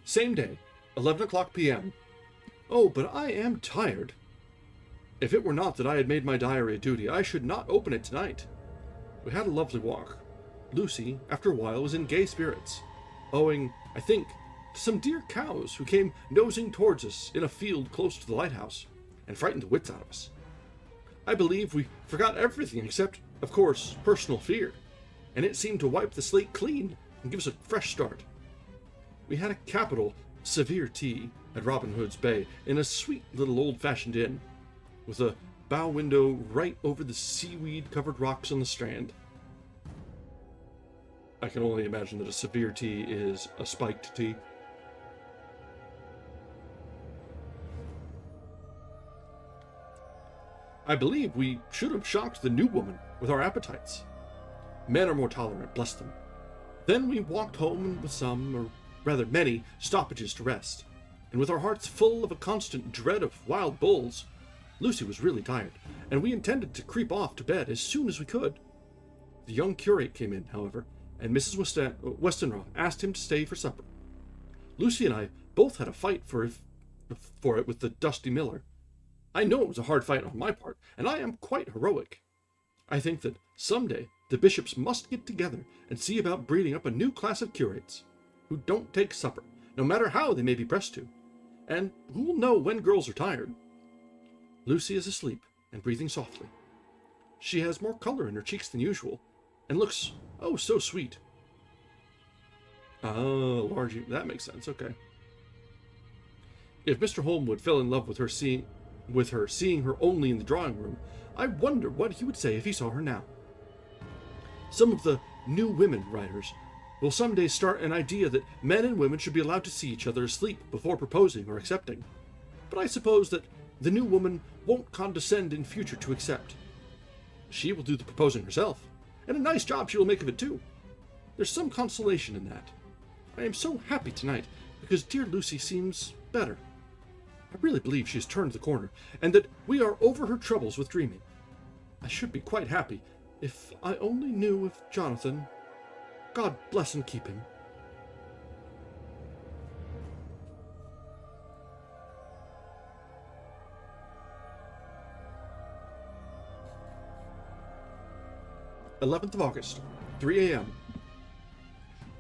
Same day, 11 o'clock p.m. Oh, but I am tired. If it were not that I had made my diary a duty, I should not open it tonight. We had a lovely walk. Lucy, after a while, was in gay spirits, owing, I think, to some dear cows who came nosing towards us in a field close to the lighthouse, and frightened the wits out of us. I believe we forgot everything except, of course, personal fear, and it seemed to wipe the slate clean and give us a fresh start. We had a capital, severe tea at Robin Hood's Bay in a sweet little old-fashioned inn, with a bow window right over the seaweed-covered rocks on the strand. I can only imagine that a severe tea is a spiked tea. I believe we should have shocked the new woman with our appetites. Men are more tolerant, bless them. Then we walked home with some, or rather many, stoppages to rest, and with our hearts full of a constant dread of wild bulls. Lucy was really tired, and we intended to creep off to bed as soon as we could. The young curate came in, however, and Mrs. Westenra asked him to stay for supper. Lucy and I both had a fight for it with the dusty miller. I know it was a hard fight on my part, and I am quite heroic. I think that someday the bishops must get together and see about breeding up a new class of curates, who don't take supper, no matter how they may be pressed to, and who will know when girls are tired. Lucy is asleep and breathing softly. She has more color in her cheeks than usual, and looks, oh, so sweet. Large, that makes sense, okay. If Mr. Holmwood fell in love with her seeing her only in the drawing room, I wonder what he would say if he saw her now. Some of the new women writers will someday start an idea that men and women should be allowed to see each other asleep before proposing or accepting. But I suppose that the new woman won't condescend in future to accept. She will do the proposing herself, and a nice job she will make of it too. There's some consolation in that. I am so happy tonight, because dear Lucy seems better. I really believe she has turned the corner, and that we are over her troubles with dreaming. I should be quite happy if I only knew if Jonathan, God bless and keep him. "11th of August, 3 a.m.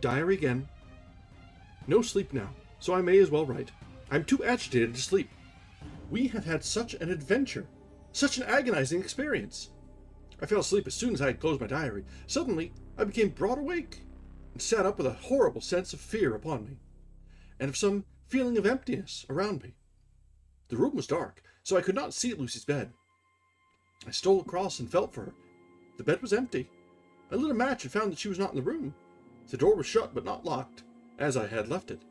Diary again. No sleep now, so I may as well write. I'm too agitated to sleep. We have had such an adventure, such an agonizing experience. I fell asleep as soon as I had closed my diary. Suddenly, I became broad awake, and sat up with a horrible sense of fear upon me, and of some feeling of emptiness around me. The room was dark, so I could not see Lucy's bed. I stole across and felt for her. The bed was empty. I lit a match and found that she was not in the room. The door was shut but not locked, as I had left it.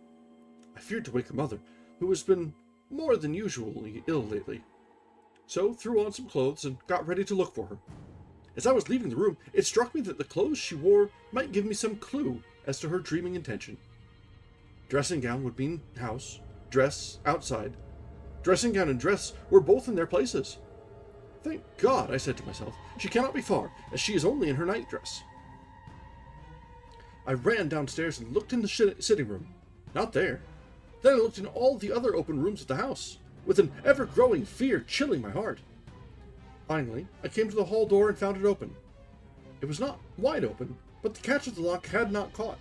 I feared to wake her mother, who has been more than usually ill lately, so threw on some clothes and got ready to look for her. As I was leaving the room, it struck me that the clothes she wore might give me some clue as to her dreaming intention. Dressing gown would mean house, dress outside. Dressing gown and dress were both in their places. Thank God, I said to myself, she cannot be far, as she is only in her nightdress. I ran downstairs and looked in the sitting room. Not there. Then I looked in all the other open rooms of the house, with an ever-growing fear chilling my heart. Finally, I came to the hall door and found it open. It was not wide open, but the catch of the lock had not caught.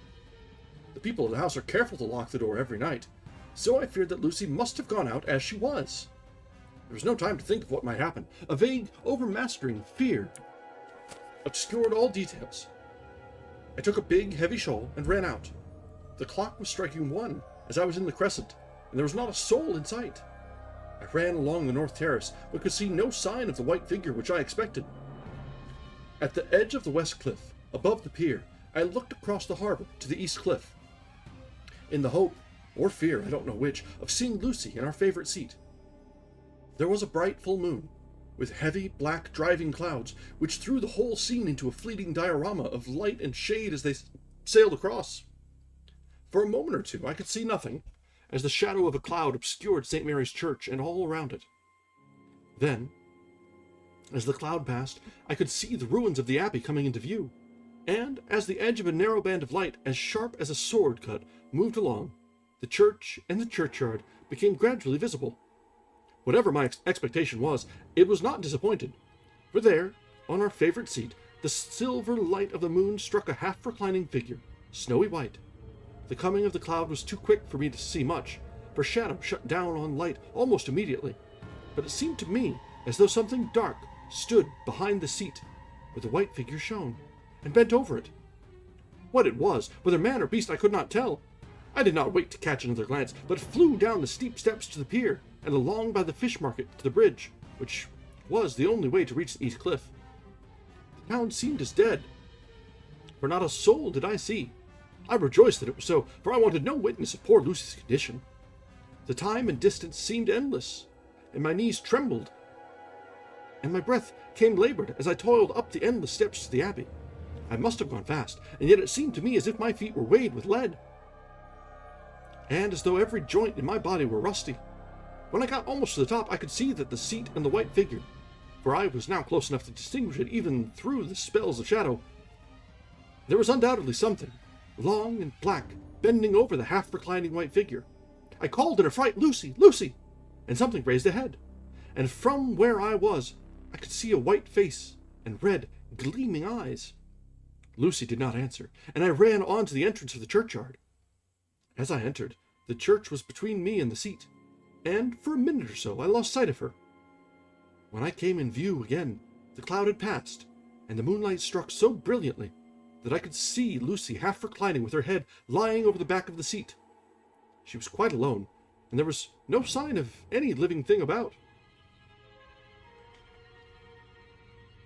The people of the house are careful to lock the door every night, so I feared that Lucy must have gone out as she was. There was no time to think of what might happen. A vague, overmastering fear obscured all details. I took a big, heavy shawl and ran out. The clock was striking 1 as I was in the crescent, and there was not a soul in sight. I ran along the north terrace, but could see no sign of the white figure which I expected. At the edge of the west cliff, above the pier, I looked across the harbor to the east cliff, in the hope, or fear, I don't know which, of seeing Lucy in our favorite seat. There was a bright full moon, with heavy black driving clouds, which threw the whole scene into a fleeting diorama of light and shade as they sailed across. For a moment or two I could see nothing, as the shadow of a cloud obscured St. Mary's Church and all around it. Then, as the cloud passed, I could see the ruins of the abbey coming into view, and as the edge of a narrow band of light, as sharp as a sword cut, moved along, the church and the churchyard became gradually visible. Whatever my expectation was, it was not disappointed, for there, on our favorite seat, the silver light of the moon struck a half-reclining figure, snowy white. The coming of the cloud was too quick for me to see much, for shadow shut down on light almost immediately, but it seemed to me as though something dark stood behind the seat, where the white figure shone, and bent over it. What it was, whether man or beast, I could not tell. I did not wait to catch another glance, but flew down the steep steps to the pier, and along by the fish market to the bridge, which was the only way to reach the east cliff. The town seemed as dead, for not a soul did I see. I rejoiced that it was so, for I wanted no witness of poor Lucy's condition. The time and distance seemed endless, and my knees trembled, and my breath came labored as I toiled up the endless steps to the abbey. I must have gone fast, and yet it seemed to me as if my feet were weighted with lead, and as though every joint in my body were rusty. When I got almost to the top, I could see that the seat and the white figure, for I was now close enough to distinguish it even through the spells of shadow, there was undoubtedly something, long and black, bending over the half-reclining white figure. I called in a fright, "Lucy! Lucy!" and something raised a head, and from where I was, I could see a white face and red, gleaming eyes. Lucy did not answer, and I ran on to the entrance of the churchyard. As I entered, the church was between me and the seat, and for a minute or so I lost sight of her. When I came in view again, the cloud had passed, and the moonlight struck so brilliantly that I could see Lucy half reclining with her head lying over the back of the seat. She was quite alone, and there was no sign of any living thing about.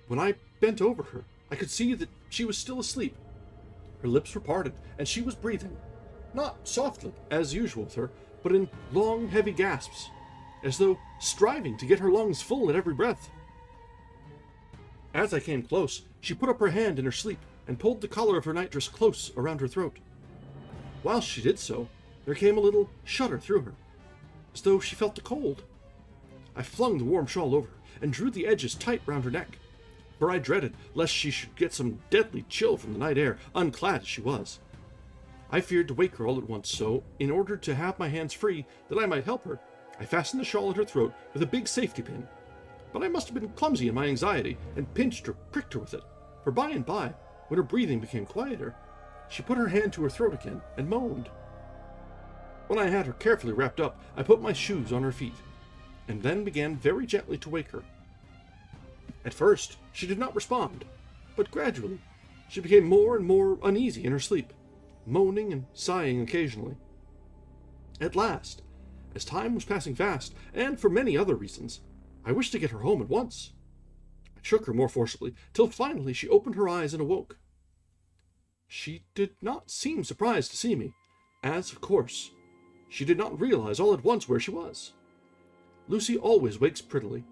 When I bent over her, I could see that she was still asleep. Her lips were parted, and she was breathing, not softly, as usual with her, but in long, heavy gasps, as though striving to get her lungs full at every breath. As I came close, she put up her hand in her sleep and pulled the collar of her nightdress close around her throat. Whilst she did so, there came a little shudder through her, as though she felt the cold. I flung the warm shawl over her and drew the edges tight round her neck, for I dreaded lest she should get some deadly chill from the night air, unclad as she was. I feared to wake her all at once, so, in order to have my hands free that I might help her, I fastened the shawl at her throat with a big safety pin. But I must have been clumsy in my anxiety, and pinched or pricked her with it, for by and by, when her breathing became quieter, she put her hand to her throat again and moaned. When I had her carefully wrapped up, I put my shoes on her feet, and then began very gently to wake her. At first, she did not respond, but gradually she became more and more uneasy in her sleep, moaning and sighing occasionally. At last, as time was passing fast, and for many other reasons. I wished to get her home at once. I shook her more forcibly, till finally she opened her eyes and awoke. She did not seem surprised to see me, as, of course, she did not realize all at once where she was. Lucy always wakes prettily,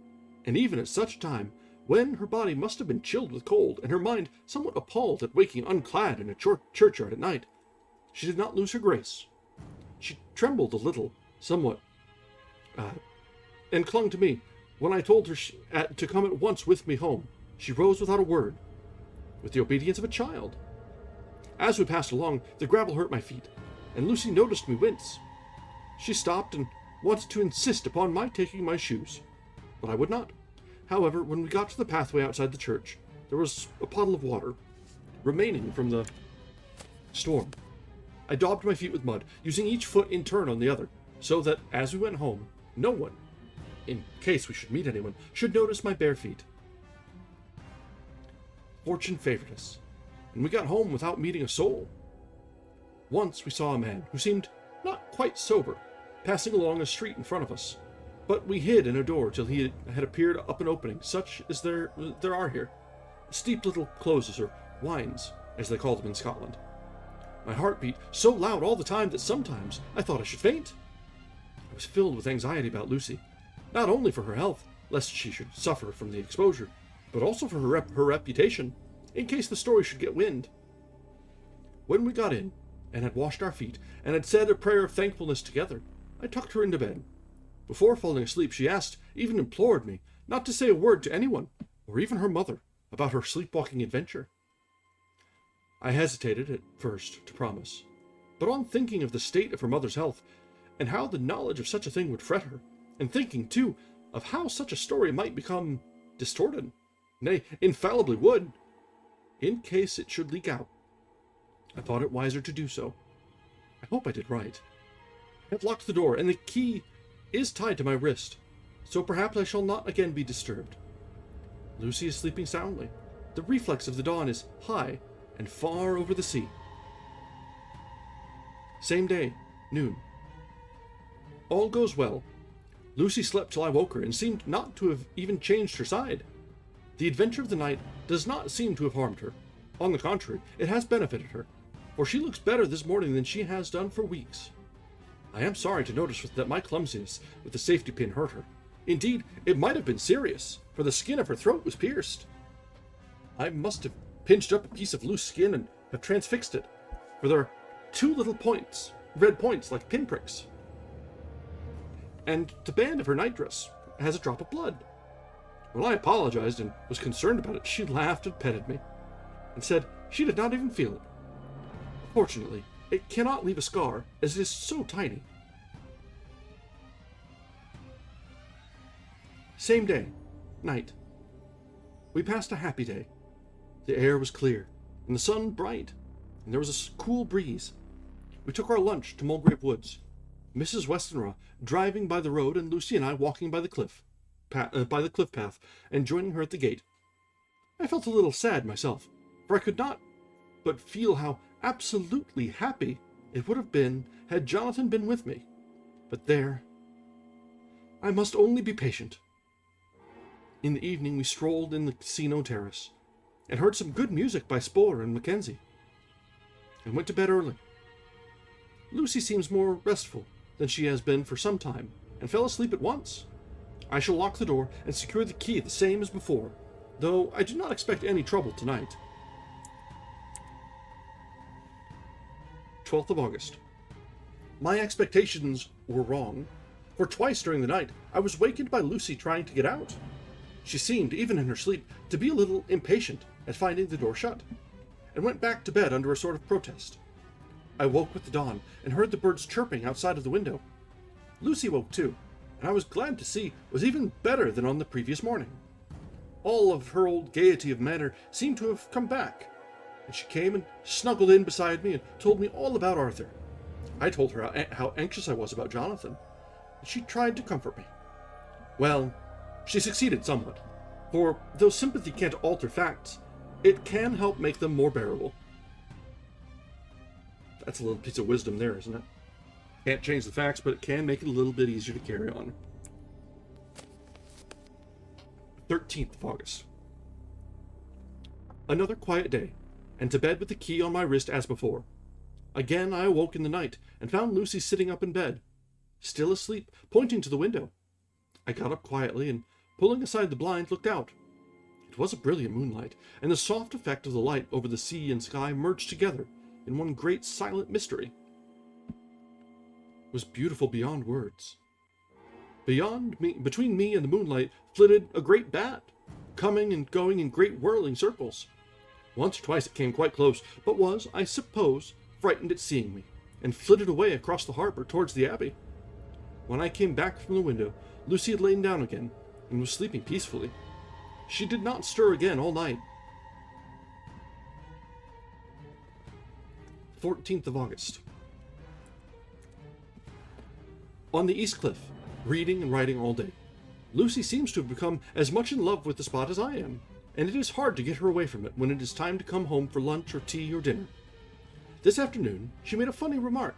and even at such a time, when her body must have been chilled with cold, and her mind somewhat appalled at waking unclad in a churchyard at night, she did not lose her grace. She trembled a little, somewhat, and clung to me. When I told her to come at once with me home, she rose without a word, with the obedience of a child. As we passed along, the gravel hurt my feet, and Lucy noticed me wince. She stopped and wanted to insist upon my taking my shoes, but I would not. However, when we got to the pathway outside the church, there was a puddle of water remaining from the storm. I daubed my feet with mud, using each foot in turn on the other, so that as we went home, no one, in case we should meet anyone, should notice my bare feet. Fortune favored us, and we got home without meeting a soul. Once we saw a man who seemed not quite sober, passing along a street in front of us, but we hid in a door till he had appeared up an opening, such as there are here, steep little closes, or wynds, as they call them in Scotland. My heart beat so loud all the time that sometimes I thought I should faint. I was filled with anxiety about Lucy, not only for her health, lest she should suffer from the exposure, but also for her reputation, in case the story should get wind. When we got in, and had washed our feet, and had said a prayer of thankfulness together, I tucked her into bed. Before falling asleep, she asked, even implored me, not to say a word to anyone, or even her mother, about her sleepwalking adventure. I hesitated at first to promise, but on thinking of the state of her mother's health, and how the knowledge of such a thing would fret her, and thinking, too, of how such a story might become distorted, nay, infallibly would, in case it should leak out, I thought it wiser to do so. I hope I did right. I have locked the door, and the key is tied to my wrist, so perhaps I shall not again be disturbed. Lucy is sleeping soundly. The reflex of the dawn is high and far over the sea. Same day, noon. All goes well. Lucy slept till I woke her, and seemed not to have even changed her side. The adventure of the night does not seem to have harmed her. On the contrary, it has benefited her, for she looks better this morning than she has done for weeks. I am sorry to notice that my clumsiness with the safety pin hurt her. Indeed, it might have been serious, for the skin of her throat was pierced. I must have pinched up a piece of loose skin and have transfixed it, for there are two little points, red points like pinpricks. And the band of her nightdress has a drop of blood. When I apologized and was concerned about it, she laughed and petted me, and said she did not even feel it. Fortunately, it cannot leave a scar, as it is so tiny. Same day, night. We passed a happy day. The air was clear, and the sun bright, and there was a cool breeze. We took our lunch to Mulgrave Woods, Mrs. Westenra driving by the road, and Lucy and I walking by the cliff path, and joining her at the gate. I felt a little sad myself, for I could not but feel how absolutely happy it would have been had Jonathan been with me. But there, I must only be patient. In the evening we strolled in the casino terrace, and heard some good music by Spohler and Mackenzie, and went to bed early. Lucy seems more restful than she has been for some time, and fell asleep at once. I shall lock the door and secure the key the same as before, though I do not expect any trouble tonight. 12th of August. My expectations were wrong, for twice during the night I was wakened by Lucy trying to get out. She seemed, even in her sleep, to be a little impatient at finding the door shut, and went back to bed under a sort of protest. I woke with the dawn, and heard the birds chirping outside of the window. Lucy woke too, and I was glad to see was even better than on the previous morning. All of her old gaiety of manner seemed to have come back, and she came and snuggled in beside me and told me all about Arthur. I told her how anxious I was about Jonathan, and she tried to comfort me. Well, she succeeded somewhat, for though sympathy can't alter facts, it can help make them more bearable. That's a little piece of wisdom there, isn't it? Can't change the facts, but it can make it a little bit easier to carry on. 13th of August. Another quiet day, and to bed with the key on my wrist as before. Again I awoke in the night, and found Lucy sitting up in bed, still asleep, pointing to the window. I got up quietly, and pulling aside the blind, looked out. It was a brilliant moonlight, and the soft effect of the light over the sea and sky merged together in one great silent mystery. It was beautiful beyond words. Between me and the moonlight, flitted a great bat, coming and going in great whirling circles. Once or twice it came quite close, but was, I suppose, frightened at seeing me, and flitted away across the harbor towards the abbey. When I came back from the window, Lucy had lain down again, and was sleeping peacefully. She did not stir again all night. 14th of August. On the East Cliff, reading and writing all day. Lucy seems to have become as much in love with the spot as I am, and it is hard to get her away from it when it is time to come home for lunch or tea or dinner. This afternoon, she made a funny remark.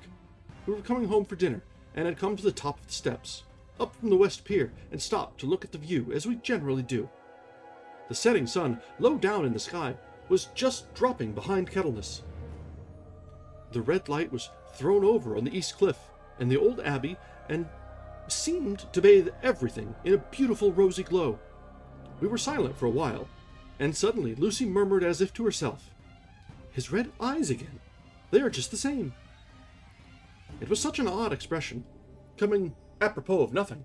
We were coming home for dinner, and had come to the top of the steps, up from the west pier, and stopped to look at the view, as we generally do. The setting sun, low down in the sky, was just dropping behind Kettleness. The red light was thrown over on the East Cliff, and the old abbey, and seemed to bathe everything in a beautiful rosy glow. We were silent for a while, and suddenly Lucy murmured as if to herself, "His red eyes again. They are just the same." It was such an odd expression, coming apropos of nothing,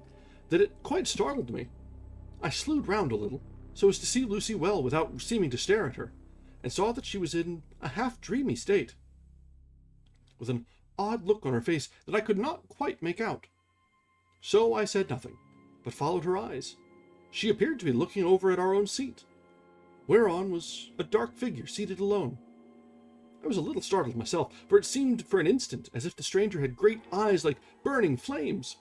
that it quite startled me. I slewed round a little, so as to see Lucy well without seeming to stare at her, and saw that she was in a half-dreamy state, with an odd look on her face that I could not quite make out. So I said nothing, but followed her eyes. She appeared to be looking over at our own seat, whereon was a dark figure seated alone. I was a little startled myself, for it seemed for an instant as if the stranger had great eyes like burning flames.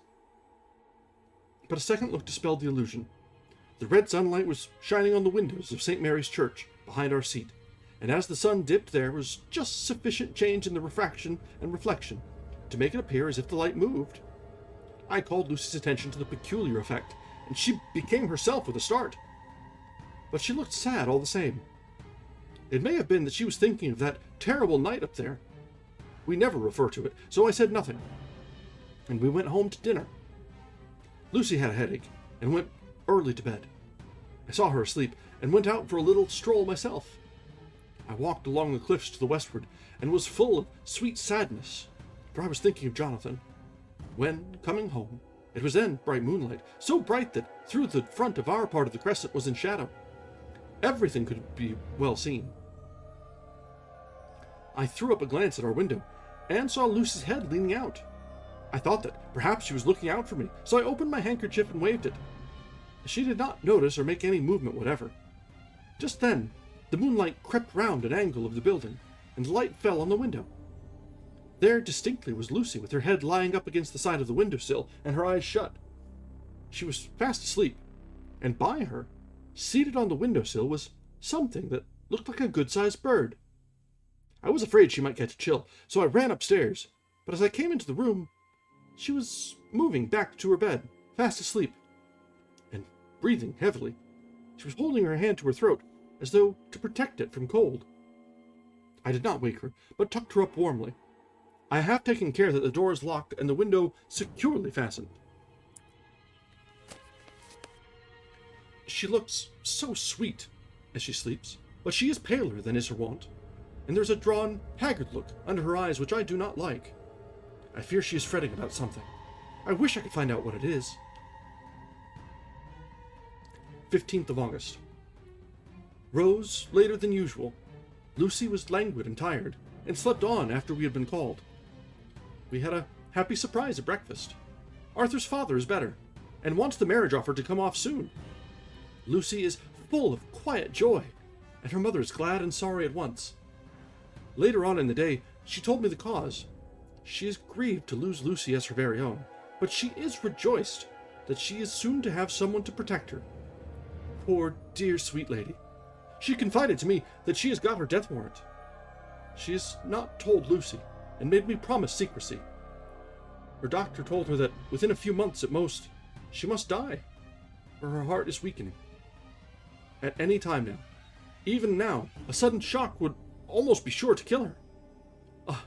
But a second look dispelled the illusion. The red sunlight was shining on the windows of St. Mary's Church behind our seat, and as the sun dipped there was just sufficient change in the refraction and reflection to make it appear as if the light moved. I called Lucy's attention to the peculiar effect, and she became herself with a start. But she looked sad all the same. It may have been that she was thinking of that terrible night up there. We never refer to it, so I said nothing, and we went home to dinner. Lucy had a headache, and went early to bed. I saw her asleep, and went out for a little stroll myself. I walked along the cliffs to the westward, and was full of sweet sadness, for I was thinking of Jonathan. When, coming home, it was then bright moonlight, so bright that through the front of our part of the crescent was in shadow. Everything could be well seen. I threw up a glance at our window, and saw Lucy's head leaning out. I thought that perhaps she was looking out for me, so I opened my handkerchief and waved it. She did not notice or make any movement whatever. Just then, the moonlight crept round an angle of the building, and the light fell on the window. There distinctly was Lucy with her head lying up against the side of the windowsill and her eyes shut. She was fast asleep, and by her, seated on the windowsill, was something that looked like a good-sized bird. I was afraid she might catch a chill, so I ran upstairs, but as I came into the room, she was moving back to her bed, fast asleep, and breathing heavily. She was holding her hand to her throat, as though to protect it from cold. I did not wake her, but tucked her up warmly. I have taken care that the door is locked and the window securely fastened. She looks so sweet as she sleeps, but she is paler than is her wont, and there's a drawn, haggard look under her eyes which I do not like. I fear she is fretting about something. I wish I could find out what it is. 15th of August. Rose later than usual. Lucy was languid and tired, and slept on after we had been called. We had a happy surprise at breakfast. Arthur's father is better, and wants the marriage offer to come off soon. Lucy is full of quiet joy, and her mother is glad and sorry at once. Later on in the day, she told me the cause. She is grieved to lose Lucy as her very own, but she is rejoiced that she is soon to have someone to protect her. Poor, dear, sweet lady. She confided to me that she has got her death warrant. She has not told Lucy, and made me promise secrecy. Her doctor told her that within a few months at most, she must die, or her heart is weakening. At any time now, even now, a sudden shock would almost be sure to kill her. Ah,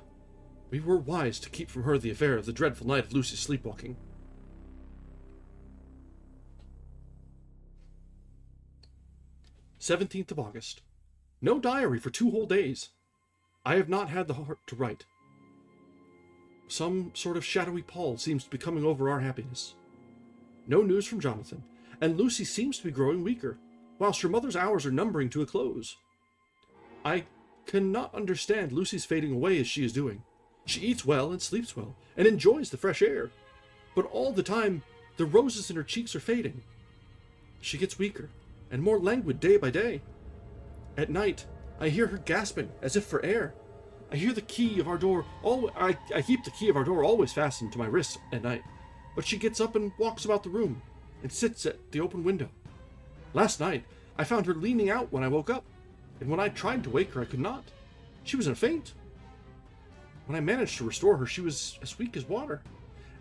we were wise to keep from her the affair of the dreadful night of Lucy's sleepwalking. 17th of August. No diary for 2 whole days. I have not had the heart to write. Some sort of shadowy pall seems to be coming over our happiness. No news from Jonathan, and Lucy seems to be growing weaker, whilst her mother's hours are numbering to a close. I cannot understand Lucy's fading away as she is doing. She eats well and sleeps well, and enjoys the fresh air, but all the time the roses in her cheeks are fading. She gets weaker, and more languid day by day. At night, I hear her gasping as if for air. I hear the key of our door. I keep the key of our door always fastened to my wrist at night, but she gets up and walks about the room and sits at the open window. Last night, I found her leaning out when I woke up, and when I tried to wake her, I could not. She was in a faint. When I managed to restore her, she was as weak as water,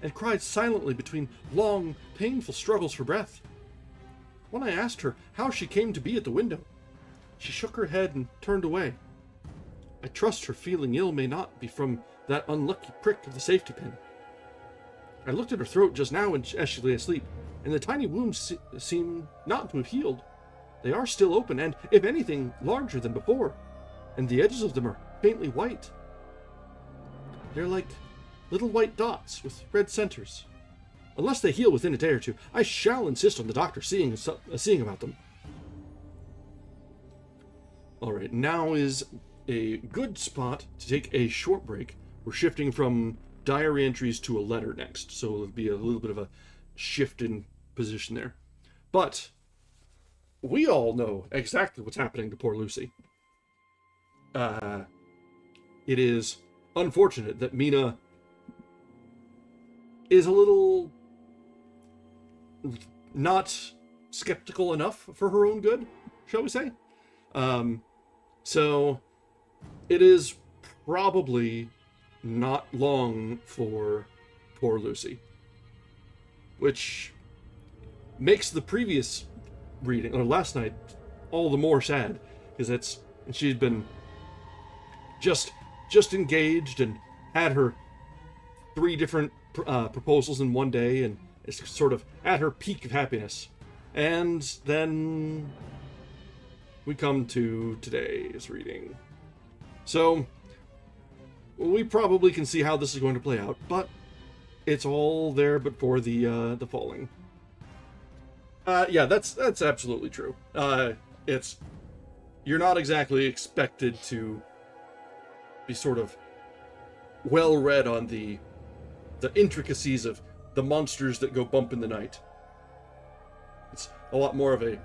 and cried silently between long, painful struggles for breath. When I asked her how she came to be at the window, she shook her head and turned away. I trust her feeling ill may not be from that unlucky prick of the safety pin. I looked at her throat just now as she lay asleep, and the tiny wounds seem not to have healed. They are still open, and, if anything, larger than before, and the edges of them are faintly white. They're like little white dots with red centers. Unless they heal within a day or two, I shall insist on the doctor seeing about them. Alright, now is a good spot to take a short break. We're shifting from diary entries to a letter next, so it'll be a little bit of a shift in position there. But we all know exactly what's happening to poor Lucy. It is unfortunate that Mina is a little not skeptical enough for her own good, shall we say? So it is probably not long for poor Lucy, which makes the previous reading, or last night, all the more sad, because she'd been just engaged and had her 3 different proposals in one day, and it's sort of at her peak of happiness. And then we come to today's reading. So we probably can see how this is going to play out, but it's all there but for the falling. Yeah, that's absolutely true. You're not exactly expected to be sort of well read on the intricacies of the monsters that go bump in the night. It's a lot more of a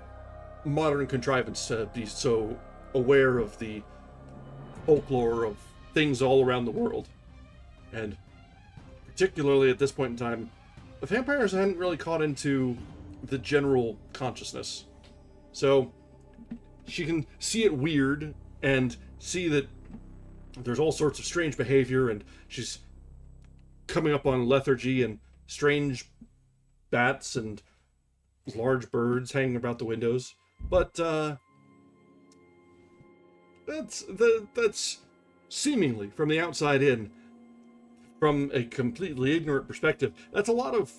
modern contrivance to be so aware of the folklore of things all around the world. And particularly at this point in time, the vampires hadn't really caught into the general consciousness. So she can see it weird and see that there's all sorts of strange behavior, and she's coming up on lethargy and strange bats and large birds hanging about the windows. But that's seemingly, from the outside in, from a completely ignorant perspective, that's a lot of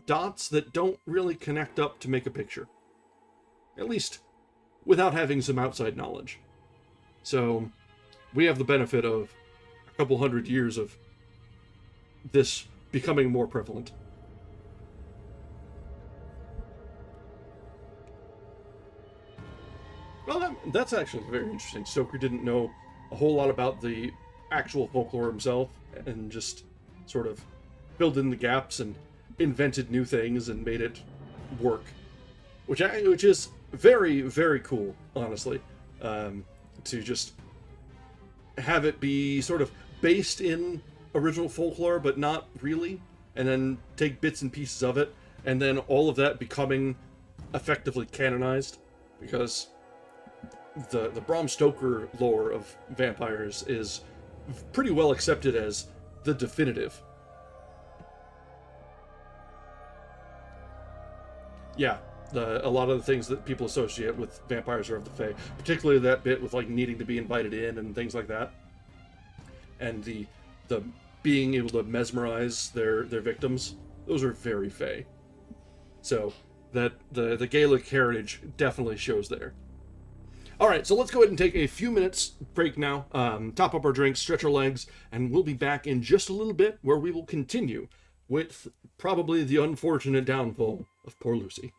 dots that don't really connect up to make a picture. At least without having some outside knowledge. So we have the benefit of a couple hundred years of this becoming more prevalent. Well, that's actually very interesting. Stoker didn't know a whole lot about the actual folklore himself, and just sort of filled in the gaps and invented new things and made it work, which is very, very cool, honestly. To just have it be sort of based in original folklore, but not really, and then take bits and pieces of it, and then all of that becoming effectively canonized, because the Bram Stoker lore of vampires is pretty well accepted as the definitive. Yeah, a lot of the things that people associate with vampires are of the Fae, particularly that bit with like needing to be invited in and things like that, and the being able to mesmerize their victims. Those are very Fae. So that the Gaelic heritage definitely shows there. All right, so let's go ahead and take a few minutes break now, top up our drinks, stretch our legs, and we'll be back in just a little bit where we will continue with probably the unfortunate downfall of poor Lucy.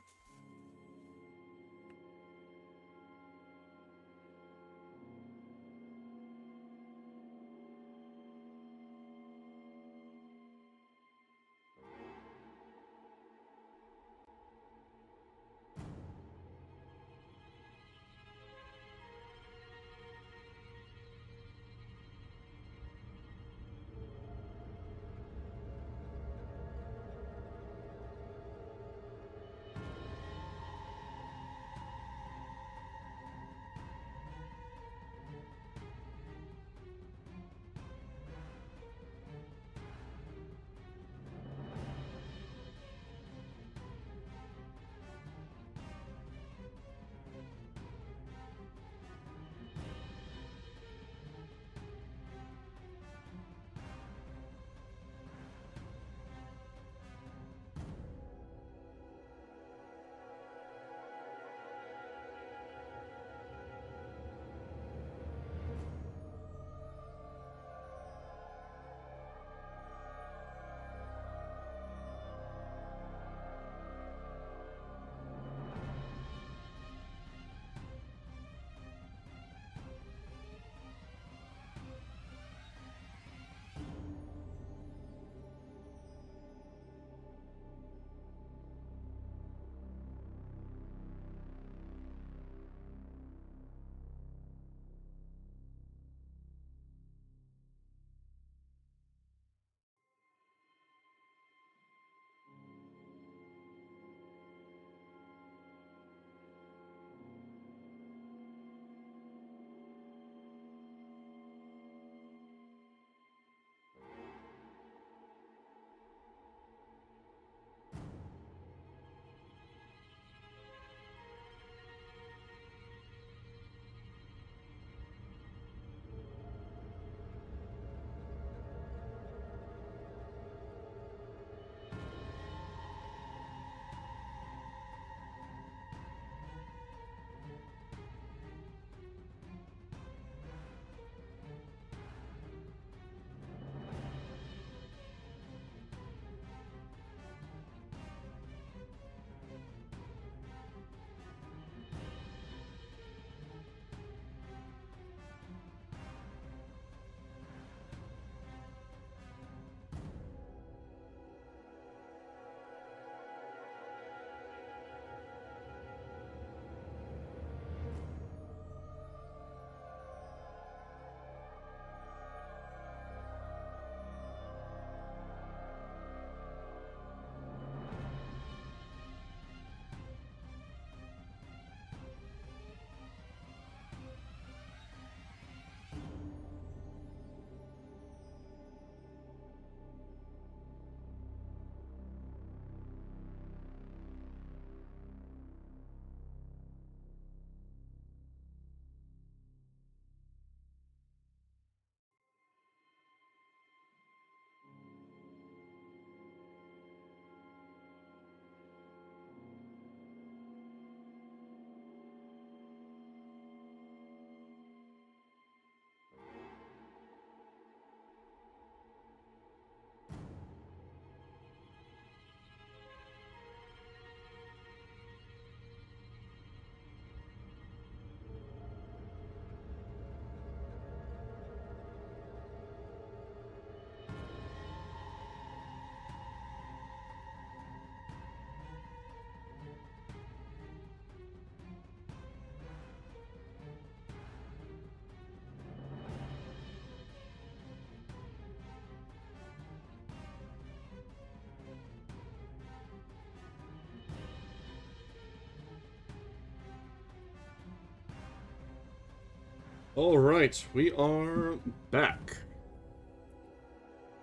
All right, we are back.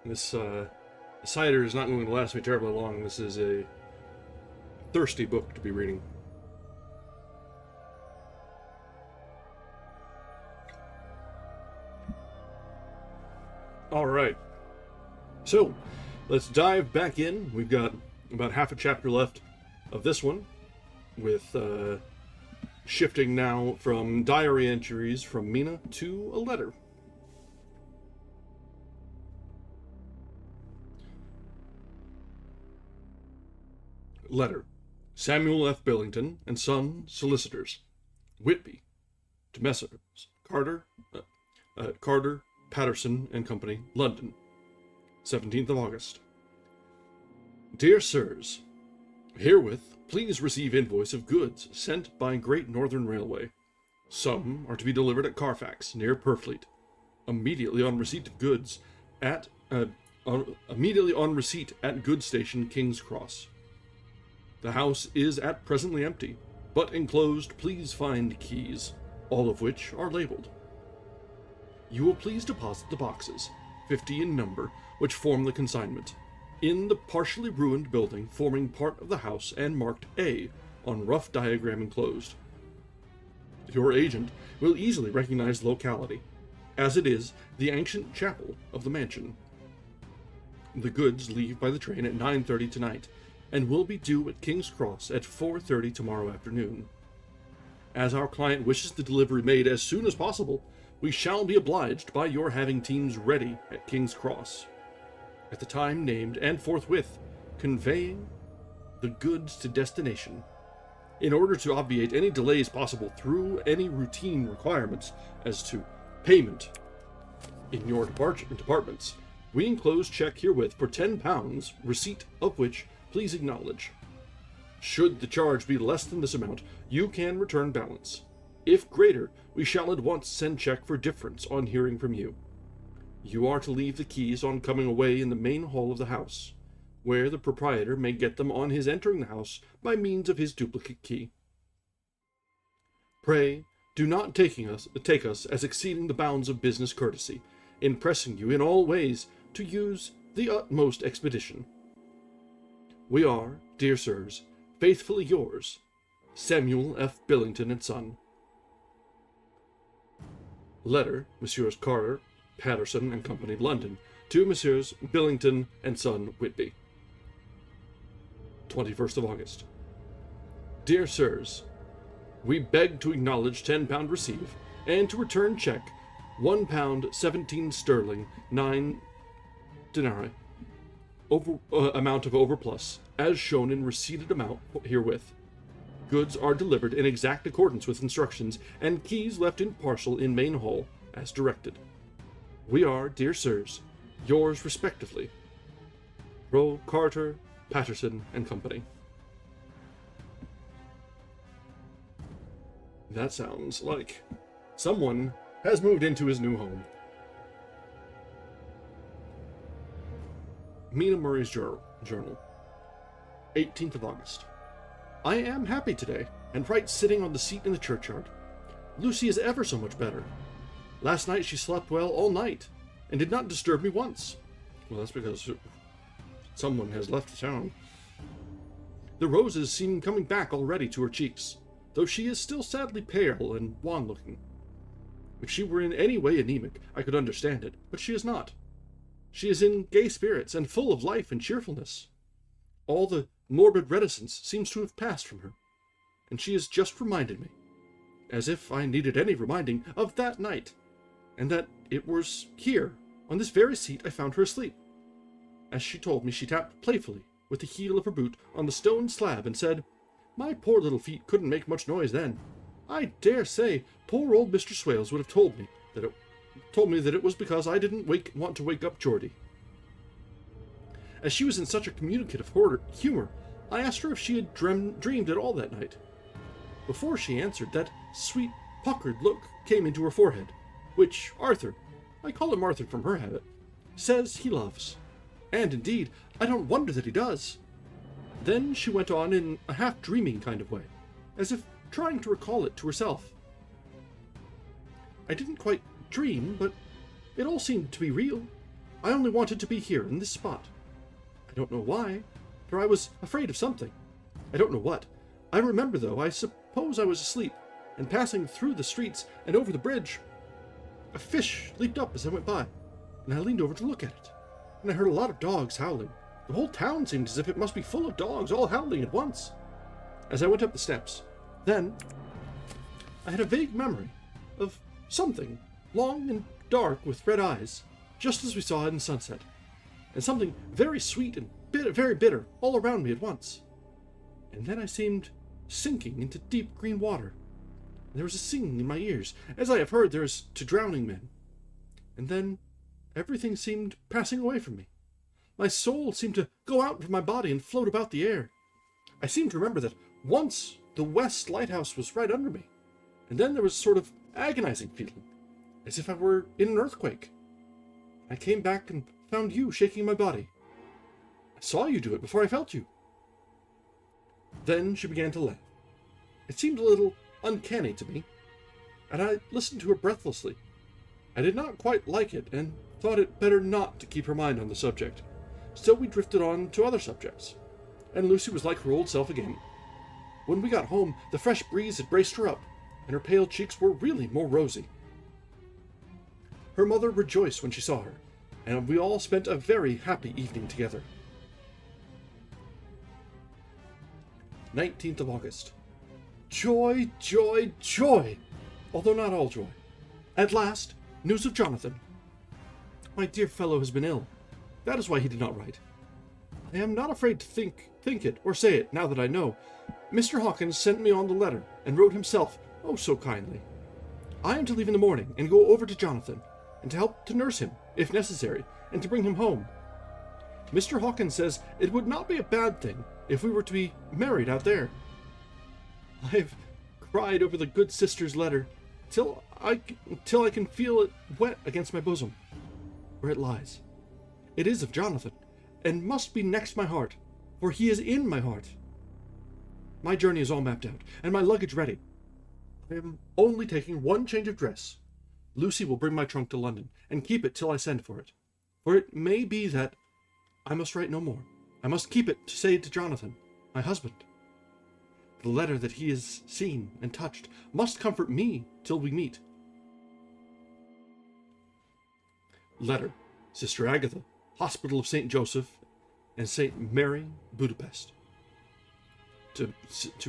This cider is not going to last me terribly long. This is a thirsty book to be reading. Alright. So, let's dive back in. We've got about half a chapter left of this one, with shifting now from diary entries from Mina to a letter. Letter. Samuel F. Billington and Son, Solicitors. Whitby. To Messrs. Carter, Patterson and Company, London. 17th of August. Dear Sirs, herewith please receive invoice of goods sent by Great Northern Railway. Some are to be delivered at Carfax, near Purfleet. Immediately on receipt of goods at goods station King's Cross. The house is at presently empty, but enclosed please find keys, all of which are labeled. You will please deposit the boxes, 50 in number, which form the consignment, in the partially ruined building forming part of the house and marked A on rough diagram enclosed. Your agent will easily recognize the locality, as it is the ancient chapel of the mansion. The goods leave by the train at 9:30 tonight, and will be due at King's Cross at 4:30 tomorrow afternoon. As our client wishes the delivery made as soon as possible, we shall be obliged by your having teams ready at King's Cross, at the time named, and forthwith conveying the goods to destination, in order to obviate any delays possible through any routine requirements as to payment in your departments. We enclose check herewith for £10, receipt of which please acknowledge. Should the charge be less than this amount, you can return balance. If greater, we shall at once send check for difference on hearing from you. You are to leave the keys on coming away in the main hall of the house, where the proprietor may get them on his entering the house by means of his duplicate key. Pray, do not take us as exceeding the bounds of business courtesy, in pressing you in all ways to use the utmost expedition. We are, dear sirs, faithfully yours, Samuel F. Billington and Son. Letter, Messrs. Carter, Patterson and Company, London, to Messrs. Billington and Son, Whitby. 21st of August. Dear Sirs, we beg to acknowledge £10 receive, and to return check £1 17 sterling 9 denarii, amount of overplus, as shown in receipted amount herewith. Goods are delivered in exact accordance with instructions, and keys left in parcel in main hall, as directed. We are, dear sirs, yours respectively, Roe, Carter, Patterson and Company. That sounds like someone has moved into his new home. Mina Murray's journal. 18th of August. I am happy today, and right sitting on the seat in the churchyard. Lucy is ever so much better. Last night she slept well all night, and did not disturb me once. Well, that's because someone has left town. The roses seem coming back already to her cheeks, though she is still sadly pale and wan-looking. If she were in any way anemic, I could understand it, but she is not. She is in gay spirits and full of life and cheerfulness. All the morbid reticence seems to have passed from her, and she has just reminded me, as if I needed any reminding, of that night, and that it was here, on this very seat, I found her asleep. As she told me, she tapped playfully with the heel of her boot on the stone slab and said, "My poor little feet couldn't make much noise then. I dare say poor old Mr. Swales would have told me that it was because I didn't want to wake up Geordie." As she was in such a communicative humor, I asked her if she had dreamed at all that night. Before she answered, that sweet, puckered look came into her forehead, which Arthur, I call him Arthur from her habit, says he loves. And indeed, I don't wonder that he does. Then she went on in a half-dreaming kind of way, as if trying to recall it to herself. I didn't quite dream, but it all seemed to be real. I only wanted to be here in this spot. I don't know why, for I was afraid of something. I don't know what. I remember, though, I suppose I was asleep, and passing through the streets and over the bridge. A fish leaped up as I went by, and I leaned over to look at it, and I heard a lot of dogs howling. The whole town seemed as if it must be full of dogs, all howling at once. As I went up the steps, then I had a vague memory of something long and dark with red eyes, just as we saw it in sunset, and something very sweet and very bitter all around me at once. And then I seemed sinking into deep green water. There was a singing in my ears, as I have heard there is to drowning men. And then everything seemed passing away from me. My soul seemed to go out from my body and float about the air. I seem to remember that once the west lighthouse was right under me, and then there was a sort of agonizing feeling, as if I were in an earthquake. I came back and found you shaking my body. I saw you do it before I felt you. Then she began to laugh. It seemed a little uncanny to me, and I listened to her breathlessly. I did not quite like it, and thought it better not to keep her mind on the subject. Still, we drifted on to other subjects, and Lucy was like her old self again. When we got home, the fresh breeze had braced her up, and her pale cheeks were really more rosy. Her mother rejoiced when she saw her, and we all spent a very happy evening together. 19th of August. Joy, joy, joy! Although not all joy. At last, news of Jonathan. My dear fellow has been ill. That is why he did not write. I am not afraid to think it, or say it, now that I know. Mr. Hawkins sent me on the letter, and wrote himself, oh so kindly. I am to leave in the morning, and go over to Jonathan, and to help to nurse him, if necessary, and to bring him home. Mr. Hawkins says it would not be a bad thing if we were to be married out there. I have cried over the good sister's letter till I can feel it wet against my bosom, where it lies. It is of Jonathan, and must be next my heart, for he is in my heart. My journey is all mapped out, and my luggage ready. I am only taking one change of dress. Lucy will bring my trunk to London, and keep it till I send for it. For it may be that I must write no more. I must keep it to say to Jonathan, my husband. The letter that he has seen and touched must comfort me till we meet. Letter, Sister Agatha, Hospital of St. Joseph and St. Mary, Budapest. To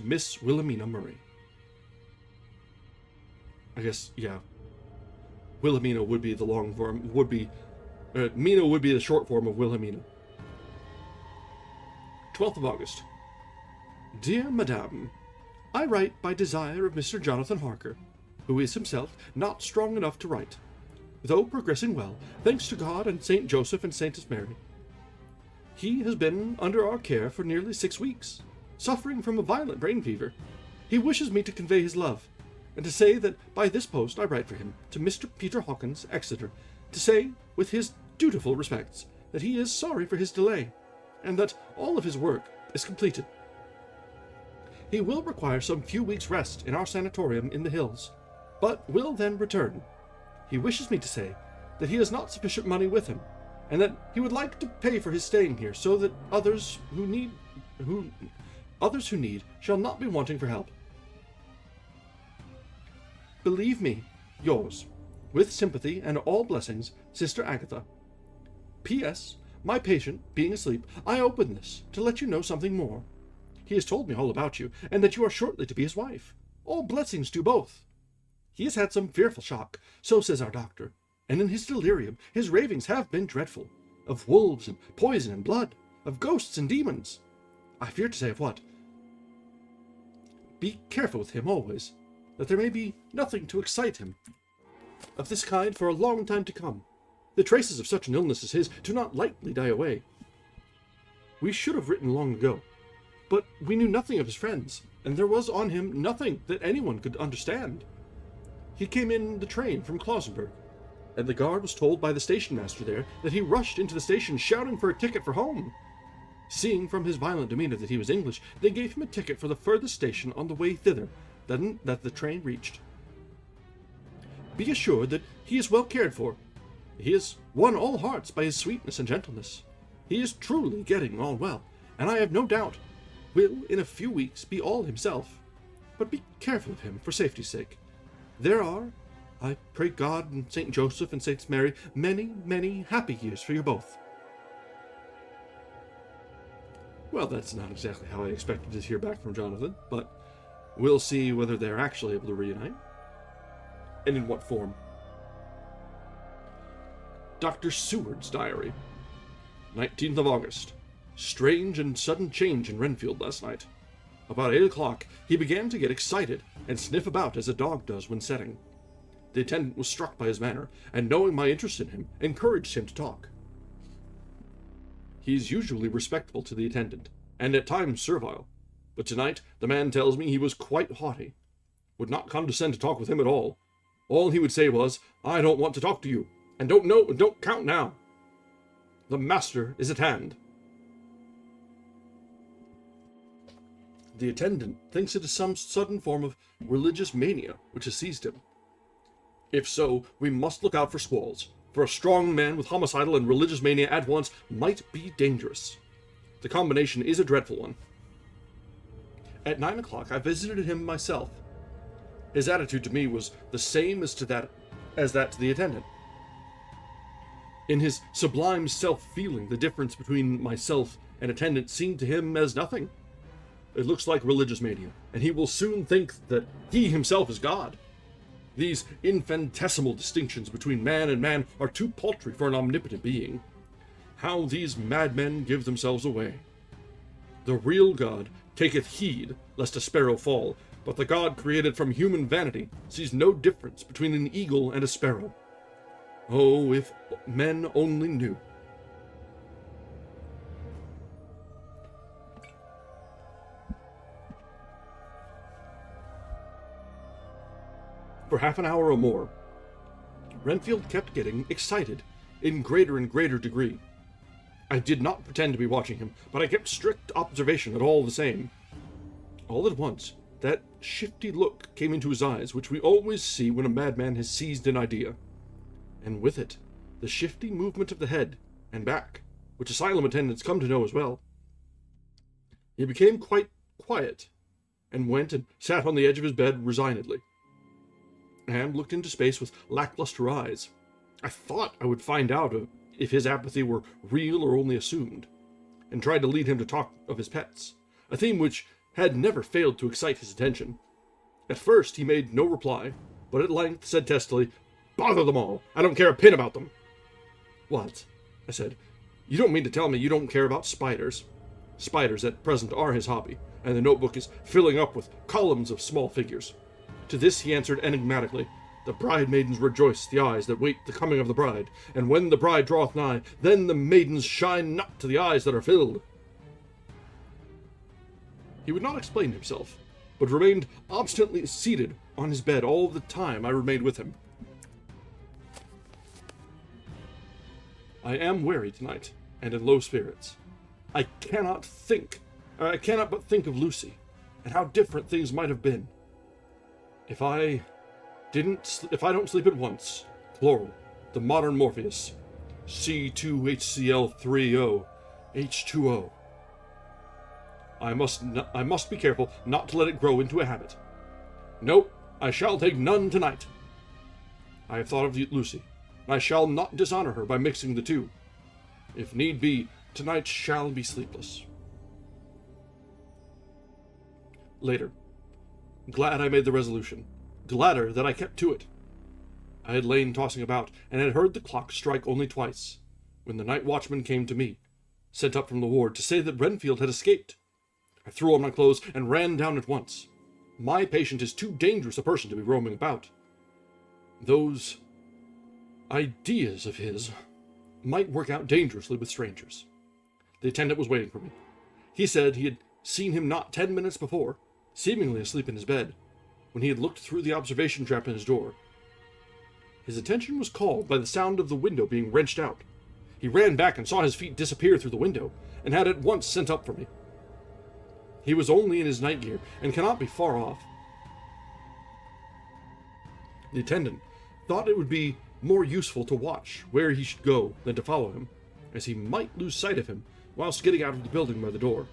Miss Wilhelmina Murray. I guess, yeah. Wilhelmina would be the long form, Mina would be the short form of Wilhelmina. 12th of August. Dear Madame, I write by desire of Mr. Jonathan Harker, who is himself not strong enough to write, though progressing well, thanks to God and St. Joseph and Saint Mary. He has been under our care for nearly 6 weeks, suffering from a violent brain fever. He wishes me to convey his love, and to say that by this post I write for him to Mr. Peter Hawkins, Exeter, to say, with his dutiful respects, that he is sorry for his delay, and that all of his work is completed. He will require some few weeks' rest in our sanatorium in the hills, but will then return. He wishes me to say that he has not sufficient money with him, and that he would like to pay for his staying here so that others who need shall not be wanting for help. Believe me, yours, with sympathy and all blessings, Sister Agatha. P.S. My patient, being asleep, I open this to let you know something more. He has told me all about you, and that you are shortly to be his wife. All blessings to both. He has had some fearful shock, so says our doctor, and in his delirium his ravings have been dreadful, of wolves and poison and blood, of ghosts and demons. I fear to say of what. Be careful with him always, that there may be nothing to excite him of this kind for a long time to come. The traces of such an illness as his do not lightly die away. We should have written long ago, but we knew nothing of his friends, and there was on him nothing that anyone could understand. He came in the train from Klausenburg, and the guard was told by the station master there that he rushed into the station shouting for a ticket for home. Seeing from his violent demeanor that he was English, they gave him a ticket for the furthest station on the way thither that the train reached. Be assured that he is well cared for. He has won all hearts by his sweetness and gentleness. He is truly getting on well, and I have no doubt will, in a few weeks, be all himself. But be careful of him, for safety's sake. There are, I pray God and St. Joseph and St. Mary, many, many happy years for you both. Well, that's not exactly how I expected to hear back from Jonathan, but we'll see whether they're actually able to reunite. And in what form. Dr. Seward's diary. 19th of August. Strange and sudden change in Renfield last night. About 8 o'clock, he began to get excited and sniff about as a dog does when setting. The attendant was struck by his manner, and knowing my interest in him, encouraged him to talk. He is usually respectful to the attendant, and at times servile, but tonight the man tells me he was quite haughty. Would not condescend to talk with him at all. All he would say was, "I don't want to talk to you, and don't count now. The master is at hand." The attendant thinks it is some sudden form of religious mania which has seized him. If so, we must look out for squalls, for a strong man with homicidal and religious mania at once might be dangerous. The combination is a dreadful one. At 9 o'clock, I visited him myself. His attitude to me was the same as that to the attendant. In his sublime self-feeling, the difference between myself and attendant seemed to him as nothing. It looks like religious mania, and he will soon think that he himself is God. These infinitesimal distinctions between man and man are too paltry for an omnipotent being. How these madmen give themselves away. The real God taketh heed lest a sparrow fall, but the God created from human vanity sees no difference between an eagle and a sparrow. Oh, if men only knew. For half an hour or more, Renfield kept getting excited in greater and greater degree. I did not pretend to be watching him, but I kept strict observation at all the same. All at once, that shifty look came into his eyes, which we always see when a madman has seized an idea. And with it, the shifty movement of the head and back, which asylum attendants come to know as well. He became quite quiet, and went and sat on the edge of his bed resignedly, and looked into space with lackluster eyes. I thought I would find out if his apathy were real or only assumed, and tried to lead him to talk of his pets, a theme which had never failed to excite his attention. At first he made no reply, but at length said testily, "Bother them all! I don't care a pin about them!" "What?" I said. "You don't mean to tell me you don't care about spiders?" Spiders at present are his hobby, and the notebook is filling up with columns of small figures. To this he answered enigmatically, "The bridemaidens rejoice the eyes that wait the coming of the bride, and when the bride draweth nigh, then the maidens shine not to the eyes that are filled." He would not explain himself, but remained obstinately seated on his bed all the time I remained with him. I am weary tonight, and in low spirits. I cannot but think of Lucy, and how different things might have been. If I don't sleep at once, plural, the modern Morpheus, C2HCl3O, H2O. I must be careful not to let it grow into a habit. No, I shall take none tonight. I have thought of Lucy, and I shall not dishonor her by mixing the two. If need be, tonight shall be sleepless. Later. Glad I made the resolution. Gladder that I kept to it. I had lain tossing about, and had heard the clock strike only twice, when the night watchman came to me, sent up from the ward, to say that Renfield had escaped. I threw on my clothes and ran down at once. My patient is too dangerous a person to be roaming about. Those ideas of his might work out dangerously with strangers. The attendant was waiting for me. He said he had seen him not 10 minutes before, seemingly asleep in his bed, when he had looked through the observation trap in his door. His attention was called by the sound of the window being wrenched out. He ran back and saw his feet disappear through the window, and had at once sent up for me. He was only in his night gear, and cannot be far off. The attendant thought it would be more useful to watch where he should go than to follow him, as he might lose sight of him whilst getting out of the building by the door.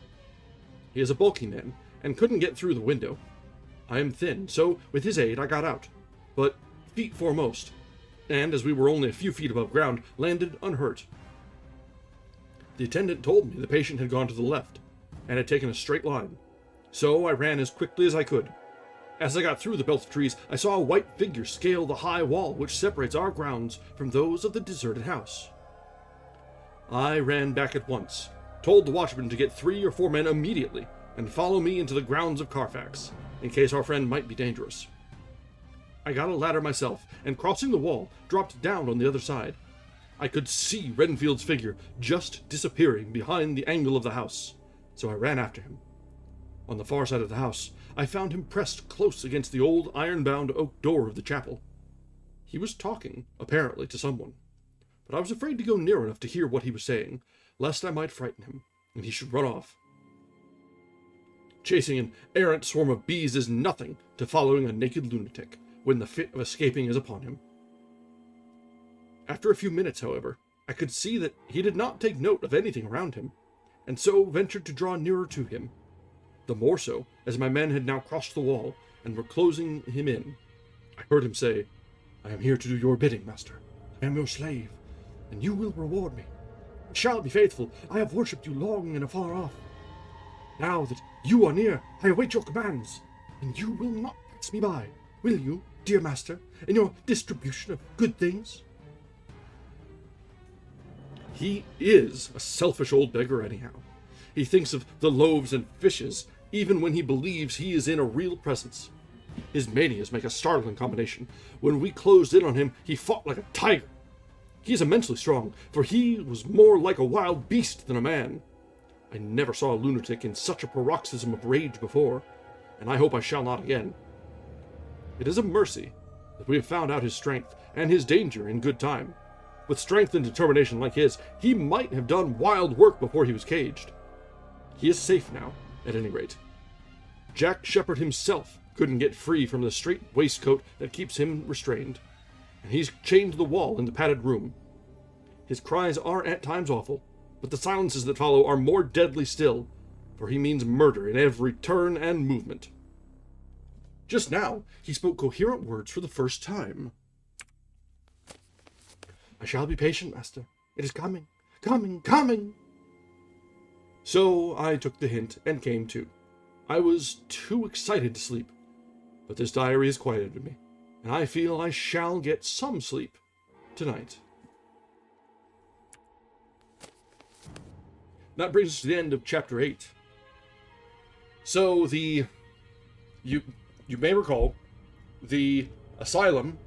He is a bulky man, and couldn't get through the window. I am thin, so with his aid I got out, but feet foremost, and as we were only a few feet above ground, landed unhurt. The attendant told me the patient had gone to the left, and had taken a straight line, so I ran as quickly as I could. As I got through the belt of trees, I saw a white figure scale the high wall which separates our grounds from those of the deserted house. I ran back at once, told the watchman to get 3 or 4 men immediately, and follow me into the grounds of Carfax, in case our friend might be dangerous. I got a ladder myself, and crossing the wall, dropped down on the other side. I could see Renfield's figure just disappearing behind the angle of the house, so I ran after him. On the far side of the house, I found him pressed close against the old iron-bound oak door of the chapel. He was talking, apparently, to someone, but I was afraid to go near enough to hear what he was saying, lest I might frighten him, and he should run off. Chasing an errant swarm of bees is nothing to following a naked lunatic when the fit of escaping is upon him. After a few minutes, however, I could see that he did not take note of anything around him, and so ventured to draw nearer to him. The more so, as my men had now crossed the wall, and were closing him in. I heard him say, "I am here to do your bidding, master. I am your slave, and you will reward me. I shall be faithful. I have worshipped you long and afar off. Now that you are near, I await your commands, and you will not pass me by, will you, dear master, in your distribution of good things?" He is a selfish old beggar anyhow. He thinks of the loaves and fishes, even when he believes he is in a real presence. His manias make a startling combination. When we closed in on him, he fought like a tiger. He is immensely strong, for he was more like a wild beast than a man. I never saw a lunatic in such a paroxysm of rage before, and I hope I shall not again. It is a mercy that we have found out his strength and his danger in good time. With strength and determination like his, he might have done wild work before he was caged. He is safe now, at any rate. Jack Shepherd himself couldn't get free from the strait waistcoat that keeps him restrained, and he's chained to the wall in the padded room. His cries are at times awful, but the silences that follow are more deadly still, for he means murder in every turn and movement. Just now, he spoke coherent words for the first time. "I shall be patient, master. It is coming, coming, coming!" So I took the hint and came to. I was too excited to sleep, but this diary has quieted me, and I feel I shall get some sleep tonight. That brings us to the end of chapter 8. So you may recall the asylum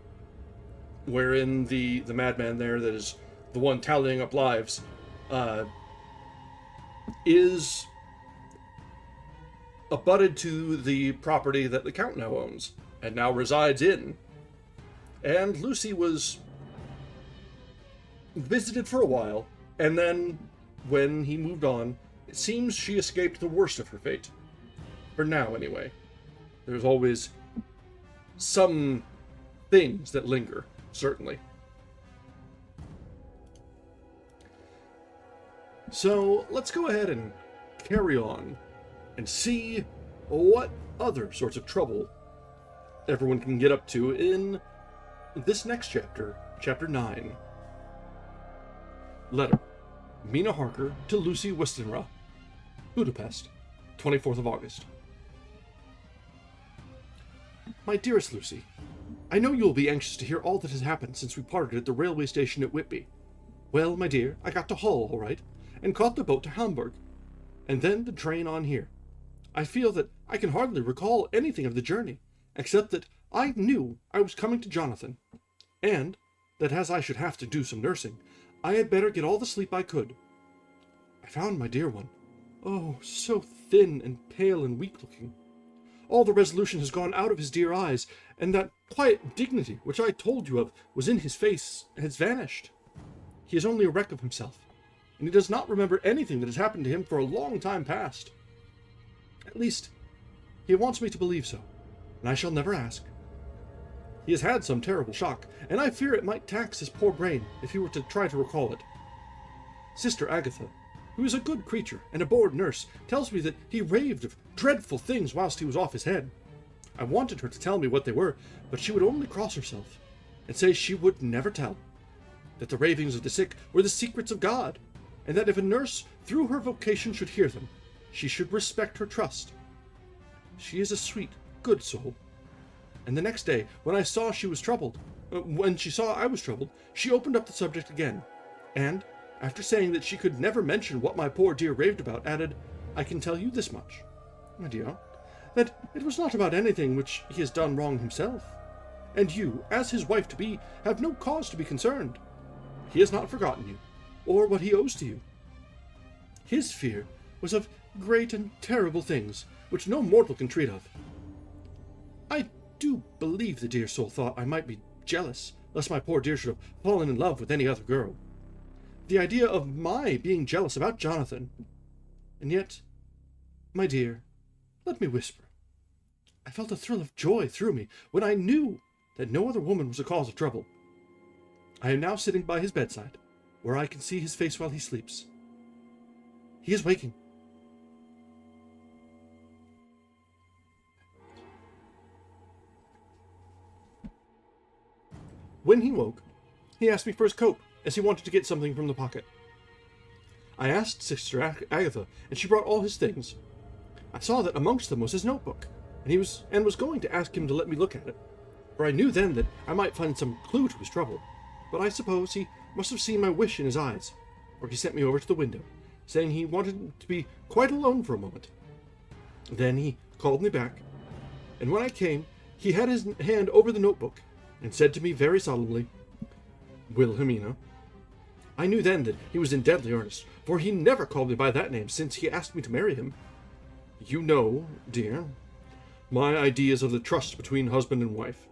wherein the madman there that is the one tallying up lives is abutted to the property that the Count now owns, and now resides in. And Lucy was visited for a while, and then, when he moved on, it seems she escaped the worst of her fate. For now, anyway. There's always some things that linger, certainly. So, let's go ahead and carry on and see what other sorts of trouble everyone can get up to in this next chapter, chapter 9. Letter. Mina Harker to Lucy Westenra, Budapest, 24th of August. My dearest Lucy, I know you will be anxious to hear all that has happened since we parted at the railway station at Whitby. Well, my dear, I got to Hull all right, and caught the boat to Hamburg, and then the train on here. I feel that I can hardly recall anything of the journey, except that I knew I was coming to Jonathan, and that as I should have to do some nursing, I had better get all the sleep I could. I found my dear one. Oh, so thin and pale and weak-looking. All the resolution has gone out of his dear eyes, and that quiet dignity which I told you of was in his face has vanished. He is only a wreck of himself, and he does not remember anything that has happened to him for a long time past. At least, he wants me to believe so, and I shall never ask. He has had some terrible shock, and I fear it might tax his poor brain if he were to try to recall it. Sister Agatha, who is a good creature and a bored nurse, tells me that he raved of dreadful things whilst he was off his head. I wanted her to tell me what they were, but she would only cross herself, and say she would never tell, that the ravings of the sick were the secrets of God, and that if a nurse through her vocation should hear them, she should respect her trust. She is a sweet, good soul. And the next day, when she saw I was troubled, she opened up the subject again, and, after saying that she could never mention what my poor dear raved about, added, "I can tell you this much, my dear, that it was not about anything which he has done wrong himself, and you, as his wife-to-be, have no cause to be concerned. He has not forgotten you, or what he owes to you. His fear was of great and terrible things, which no mortal can treat of. I do believe the dear soul thought I might be jealous, lest my poor dear should have fallen in love with any other girl. The idea of my being jealous about Jonathan. And yet, my dear, let me whisper, I felt a thrill of joy through me when I knew that no other woman was a cause of trouble. I am now sitting by his bedside, where I can see his face while he sleeps. He is waking. When he woke, he asked me for his coat, as he wanted to get something from the pocket. I asked Sister Agatha, and she brought all his things. I saw that amongst them was his notebook, and was going to ask him to let me look at it, for I knew then that I might find some clue to his trouble. But I suppose he must have seen my wish in his eyes, for he sent me over to the window, saying he wanted to be quite alone for a moment. Then he called me back, and when I came, he had his hand over the notebook, and said to me very solemnly, "Wilhelmina." I knew then that he was in deadly earnest, for he never called me by that name since he asked me to marry him. You know, dear, my ideas of the trust between husband and wife.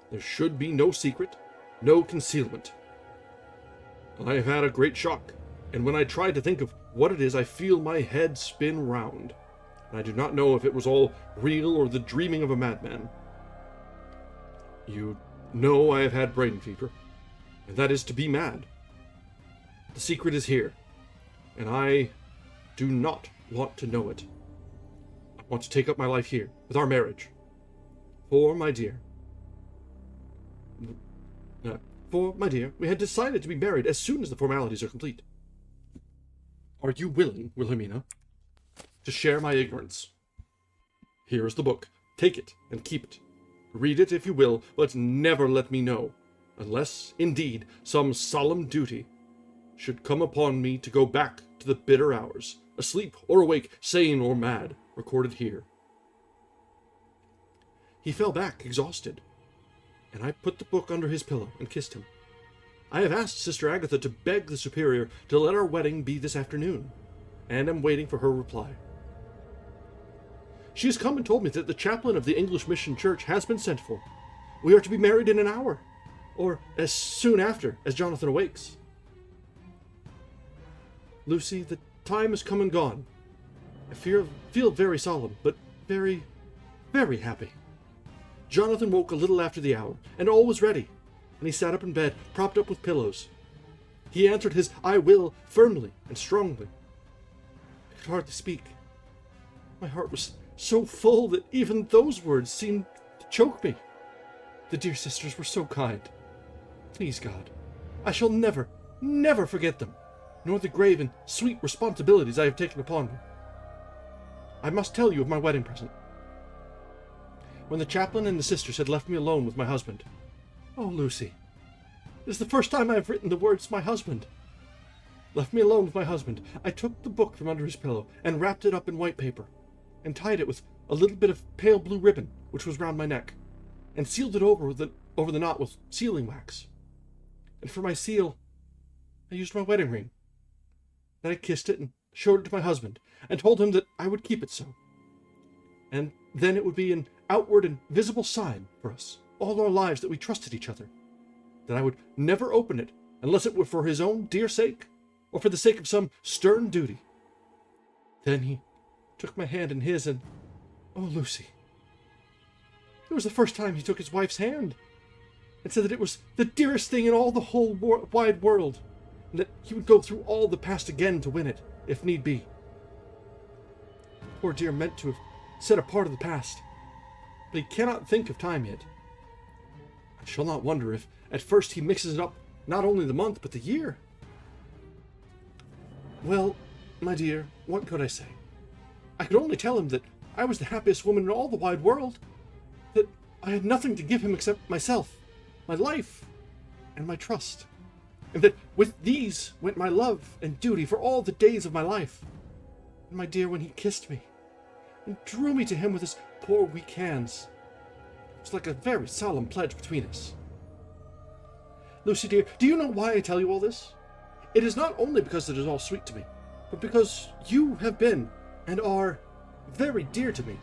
There should be no secret, no concealment. I have had a great shock, and when I try to think of what it is, I feel my head spin round, and I do not know if it was all real or the dreaming of a madman. You know I have had brain fever, and that is to be mad. The secret is here, and I do not want to know it. I want to take up my life here, with our marriage. For, my dear, we had decided to be married as soon as the formalities are complete. Are you willing, Wilhelmina, to share my ignorance? Here is the book. Take it and keep it. Read it if you will, but never let me know, unless, indeed, some solemn duty should come upon me to go back to the bitter hours, asleep or awake, sane or mad, recorded here. He fell back, exhausted, and I put the book under his pillow and kissed him. I have asked Sister Agatha to beg the Superior to let our wedding be this afternoon, and am waiting for her reply. She has come and told me that the chaplain of the English Mission Church has been sent for. We are to be married in an hour, or as soon after as Jonathan awakes. Lucy, the time has come and gone. I feel very solemn, but very, very happy. Jonathan woke a little after the hour, and all was ready, and he sat up in bed, propped up with pillows. He answered his "I will" firmly and strongly. I could hardly speak. My heart was so full that even those words seemed to choke me. The dear sisters were so kind. Please God, I shall never, never forget them, nor the grave and sweet responsibilities I have taken upon me. I must tell you of my wedding present. When the chaplain and the sisters had left me alone with my husband. Oh, Lucy, it is the first time I have written the words "my husband." Left me alone with my husband, I took the book from under his pillow and wrapped it up in white paper, and tied it with a little bit of pale blue ribbon which was round my neck, and sealed it over the knot with sealing wax. And for my seal, I used my wedding ring. Then I kissed it and showed it to my husband, and told him that I would keep it so. And then it would be an outward and visible sign for us all our lives that we trusted each other, that I would never open it unless it were for his own dear sake, or for the sake of some stern duty. Then he took my hand in his, and, oh, Lucy, it was the first time he took his wife's hand, and said that it was the dearest thing in all the whole wide world, and that he would go through all the past again to win it, if need be. Poor dear meant to have said a part of the past, but he cannot think of time yet. I shall not wonder if at first he mixes it up not only the month, but the year. Well, my dear, what could I say? I could only tell him that I was the happiest woman in all the wide world, that I had nothing to give him except myself, my life, and my trust, and that with these went my love and duty for all the days of my life. And my dear, when he kissed me and drew me to him with his poor weak hands, it was like a very solemn pledge between us. Lucy dear, do you know why I tell you all this? It is not only because it is all sweet to me, but because you have been and are very dear to me.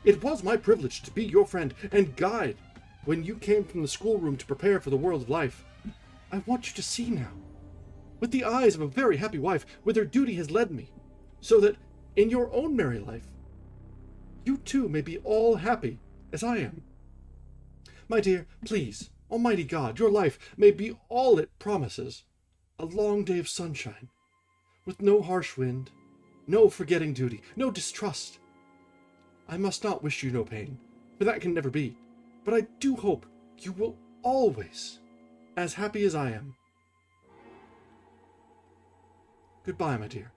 It was my privilege to be your friend and guide when you came from the schoolroom to prepare for the world of life. I want you to see now, with the eyes of a very happy wife, whither duty has led me, so that in your own merry life, you too may be all happy as I am. My dear, please, Almighty God, your life may be all it promises, a long day of sunshine, with no harsh wind, no forgetting duty, no distrust. I must not wish you no pain, for that can never be, but I do hope you will always as happy as I am. Goodbye, my dear.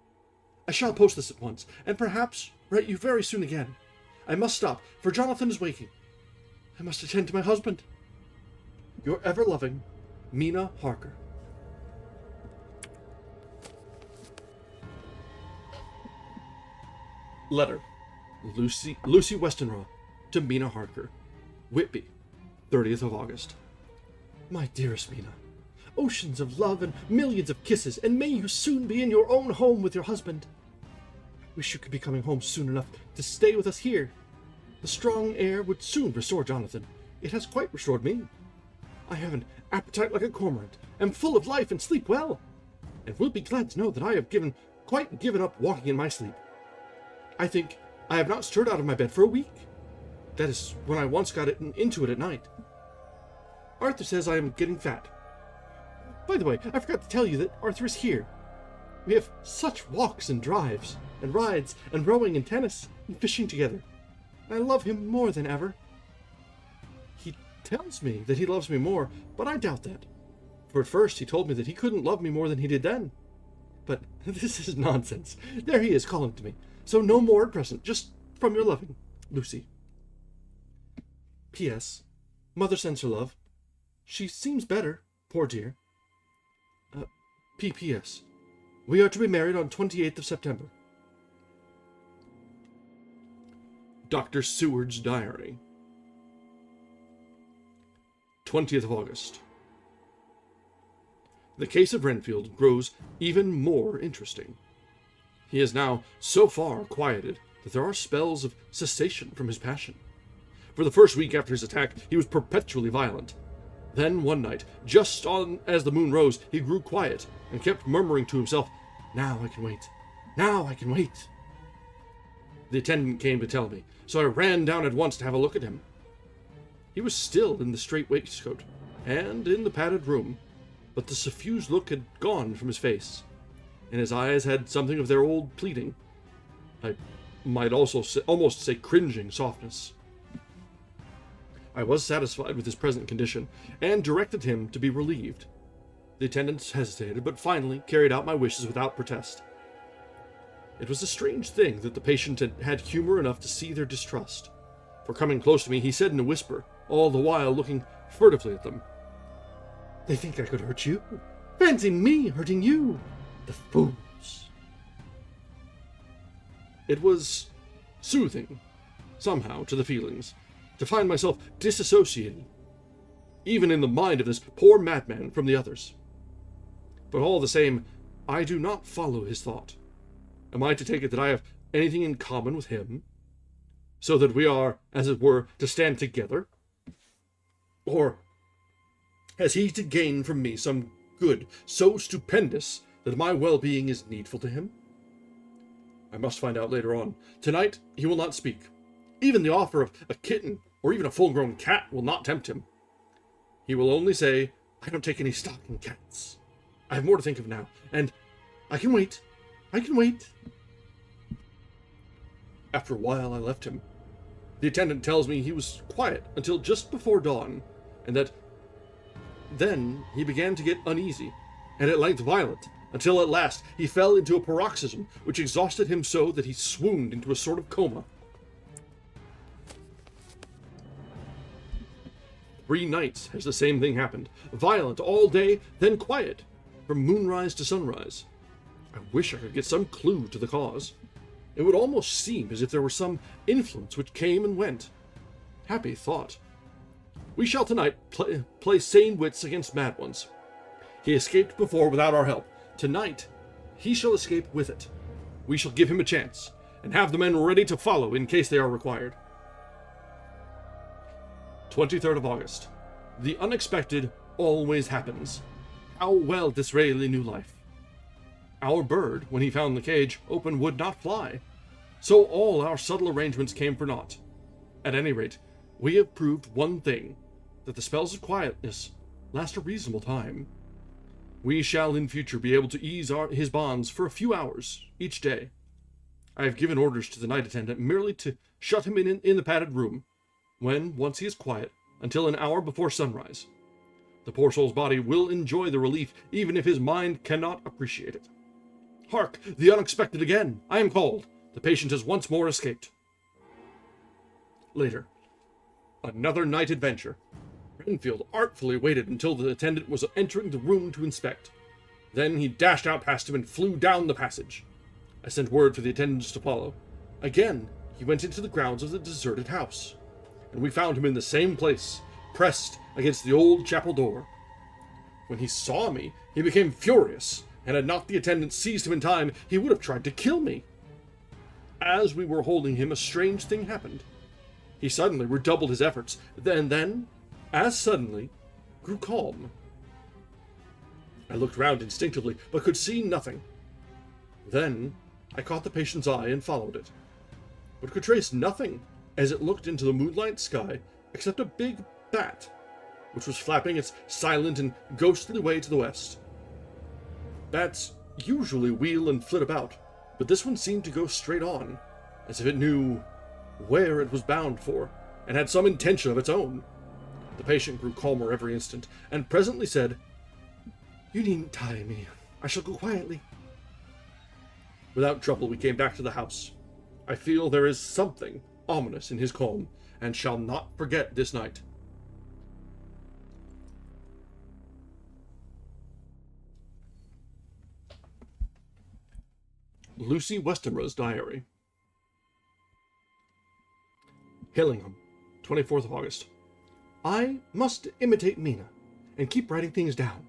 I shall post this at once, and perhaps write you very soon again. I must stop, for Jonathan is waking. I must attend to my husband. Your ever-loving, Mina Harker. Letter. Lucy Westenra to Mina Harker. Whitby, 30th of August. My dearest Mina, oceans of love and millions of kisses, and may you soon be in your own home with your husband. I wish you could be coming home soon enough to stay with us here. The strong air would soon restore Jonathan. It has quite restored me. I have an appetite like a cormorant, am full of life and sleep well, and will be glad to know that I have quite given up walking in my sleep. I think I have not stirred out of my bed for a week. That is when I once got into it at night. Arthur says I am getting fat. By the way, I forgot to tell you that Arthur is here. We have such walks and drives, and rides, and rowing and tennis, and fishing together. I love him more than ever. He tells me that he loves me more, but I doubt that. For at first he told me that he couldn't love me more than he did then. But this is nonsense. There he is calling to me. So no more at present, just from your loving, Lucy. P.S. Mother sends her love. She seems better, poor dear. P.P.S. We are to be married on 28th of September. Dr. Seward's Diary. 20th of August. The case of Renfield grows even more interesting. He is now so far quieted that there are spells of cessation from his passion. For the first week after his attack, he was perpetually violent. Then, one night, just as the moon rose, he grew quiet and kept murmuring to himself, "Now I can wait. Now I can wait." The attendant came to tell me, so I ran down at once to have a look at him. He was still in the strait waistcoat and in the padded room, but the suffused look had gone from his face, and his eyes had something of their old pleading. I might almost say cringing softness. I was satisfied with his present condition, and directed him to be relieved. The attendants hesitated, but finally carried out my wishes without protest. It was a strange thing that the patient had had humor enough to see their distrust, for coming close to me, he said in a whisper, all the while looking furtively at them, "They think I could hurt you. Fancy me hurting you. The fools." It was soothing, somehow, to the feelings, to find myself disassociated, even in the mind of this poor madman, from the others. But all the same, I do not follow his thought. Am I to take it that I have anything in common with him, so that we are, as it were, to stand together? Or has he to gain from me some good so stupendous that my well-being is needful to him? I must find out later on. Tonight he will not speak. Even the offer of a kitten or even a full-grown cat will not tempt him. He will only say, "I don't take any stock in cats." I have more to think of now, and I can wait. I can wait. After a while, I left him. The attendant tells me he was quiet until just before dawn, and that then he began to get uneasy, and at length violent, until at last he fell into a paroxysm which exhausted him so that he swooned into a sort of coma. 3 nights has the same thing happened. Violent all day, then quiet, from moonrise to sunrise. I wish I could get some clue to the cause. It would almost seem as if there were some influence which came and went. Happy thought. We shall tonight play sane wits against mad ones. He escaped before without our help. Tonight, he shall escape with it. We shall give him a chance, and have the men ready to follow in case they are required. 23rd of August. The unexpected always happens. How well Disraeli knew life. Our bird, when he found the cage open, would not fly. So all our subtle arrangements came for naught. At any rate, we have proved one thing, that the spells of quietness last a reasonable time. We shall in future be able to ease his bonds for a few hours each day. I have given orders to the night attendant merely to shut him in the padded room, when once he is quiet, until an hour before sunrise. The poor soul's body will enjoy the relief, even if his mind cannot appreciate it. Hark! The unexpected again! I am called! The patient has once more escaped. Later. Another night adventure. Renfield artfully waited until the attendant was entering the room to inspect. Then he dashed out past him and flew down the passage. I sent word for the attendants to follow. Again, he went into the grounds of the deserted house, and we found him in the same place, pressed against the old chapel door. When he saw me, he became furious, and had not the attendant seized him in time, he would have tried to kill me. As we were holding him, a strange thing happened. He suddenly redoubled his efforts, then, as suddenly, grew calm. I looked round instinctively, but could see nothing. Then I caught the patient's eye and followed it, but could trace nothing as it looked into the moonlight sky except a big bat, which was flapping its silent and ghostly way to the west. Bats usually wheel and flit about, but this one seemed to go straight on, as if it knew where it was bound for, and had some intention of its own. The patient grew calmer every instant, and presently said, "You needn't tie me. I shall go quietly." Without trouble we came back to the house. I feel there is something ominous in his calm, and shall not forget this night. Lucy Westenra's diary. Hillingham, 24th of August. I must imitate Mina, and keep writing things down.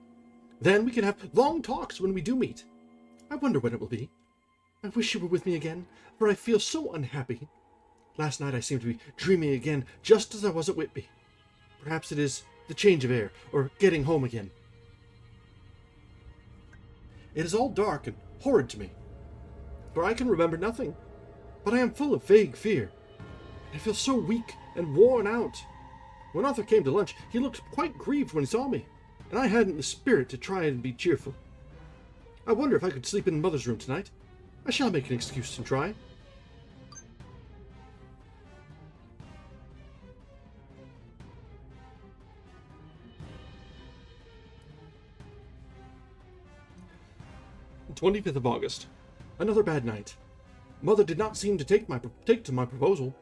Then we can have long talks when we do meet. I wonder when it will be. I wish you were with me again, for I feel so unhappy. Last night I seemed to be dreaming again, just as I was at Whitby. Perhaps it is the change of air, or getting home again. It is all dark and horrid to me, for I can remember nothing, but I am full of vague fear. I feel so weak and worn out. When Arthur came to lunch, he looked quite grieved when he saw me, and I hadn't the spirit to try and be cheerful. I wonder if I could sleep in Mother's room tonight. I shall make an excuse and try. The 25th of August. Another bad night. Mother did not seem to take to my proposal.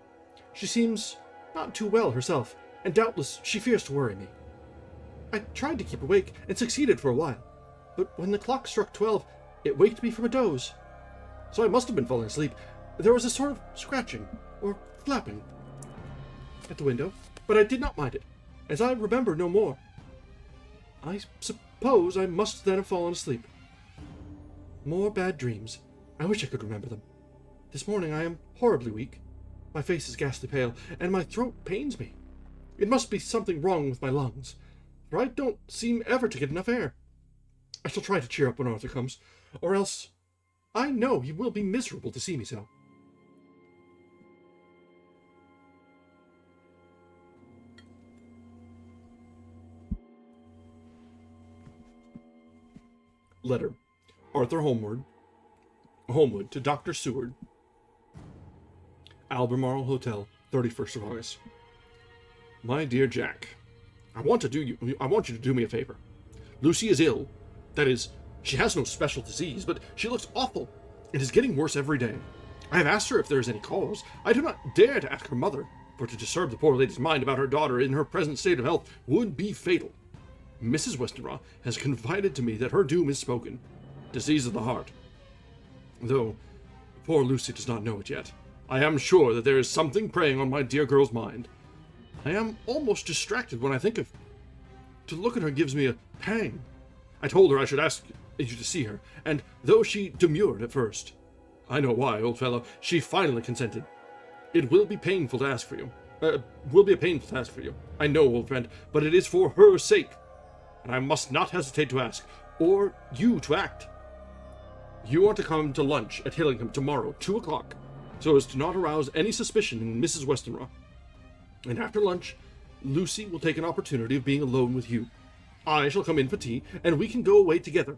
She seems not too well herself, and doubtless she fears to worry me. I tried to keep awake, and succeeded for a while, but when the clock struck 12, it waked me from a doze. So I must have been falling asleep. There was a sort of scratching, or flapping, at the window, but I did not mind it, as I remember no more. I suppose I must then have fallen asleep. More bad dreams. I wish I could remember them. This morning I am horribly weak. My face is ghastly pale, and my throat pains me. It must be something wrong with my lungs, for I don't seem ever to get enough air. I shall try to cheer up when Arthur comes, or else I know he will be miserable to see me so. Letter. Arthur Holmwood to Dr. Seward. Albemarle Hotel, 31st of August. My dear Jack, I want you to do me a favor. Lucy is ill. That is, she has no special disease, but she looks awful. It is getting worse every day. I have asked her if there is any cause. I do not dare to ask her mother, for to disturb the poor lady's mind about her daughter in her present state of health would be fatal. Mrs. Westenra has confided to me that her doom is spoken. Disease of the heart. Though poor Lucy does not know it yet, I am sure that there is something preying on my dear girl's mind. I am almost distracted when I think of... To look at her gives me a pang. I told her I should ask you to see her, and though she demurred at first, I know why, old fellow, she finally consented. It will be painful to ask for you. I know, old friend, but it is for her sake, and I must not hesitate to ask, or you to act. You are to come to lunch at Hillingham tomorrow, 2 o'clock, so as to not arouse any suspicion in Mrs. Westenra. And after lunch, Lucy will take an opportunity of being alone with you. I shall come in for tea, and we can go away together.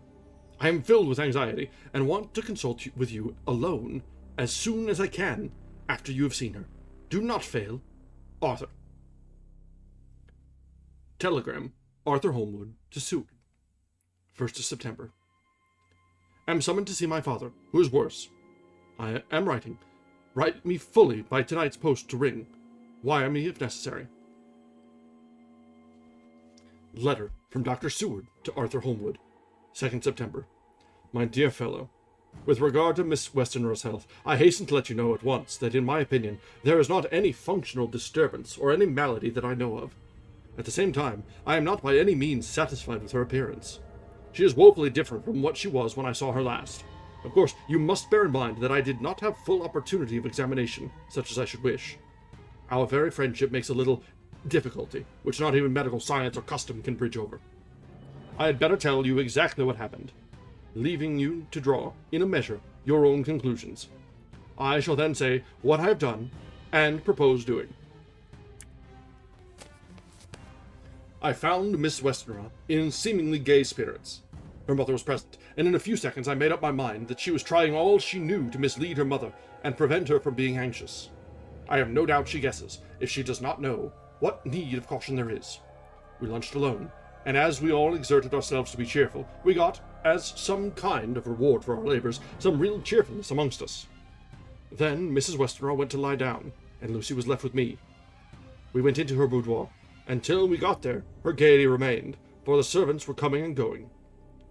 I am filled with anxiety, and want to consult with you alone as soon as I can after you have seen her. Do not fail. Arthur. Telegram. Arthur Holmwood to Seward. 1st of September. Am summoned to see my father, who is worse. I am writing. Write me fully by tonight's post to Ring. Wire me if necessary. Letter from Dr. Seward to Arthur Holmwood. 2nd September. My dear fellow, with regard to Miss Westenra's health, I hasten to let you know at once that, in my opinion, there is not any functional disturbance or any malady that I know of. At the same time, I am not by any means satisfied with her appearance. She is woefully different from what she was when I saw her last. Of course, you must bear in mind that I did not have full opportunity of examination, such as I should wish. Our very friendship makes a little difficulty, which not even medical science or custom can bridge over. I had better tell you exactly what happened, leaving you to draw, in a measure, your own conclusions. I shall then say what I have done, and propose doing. I found Miss Westenra in seemingly gay spirits. Her mother was present, and in a few seconds I made up my mind that she was trying all she knew to mislead her mother and prevent her from being anxious. I have no doubt she guesses, if she does not know, what need of caution there is. We lunched alone, and as we all exerted ourselves to be cheerful, we got, as some kind of reward for our labors, some real cheerfulness amongst us. Then Mrs. Westenra went to lie down, and Lucy was left with me. We went into her boudoir. Until we got there, her gaiety remained, for the servants were coming and going.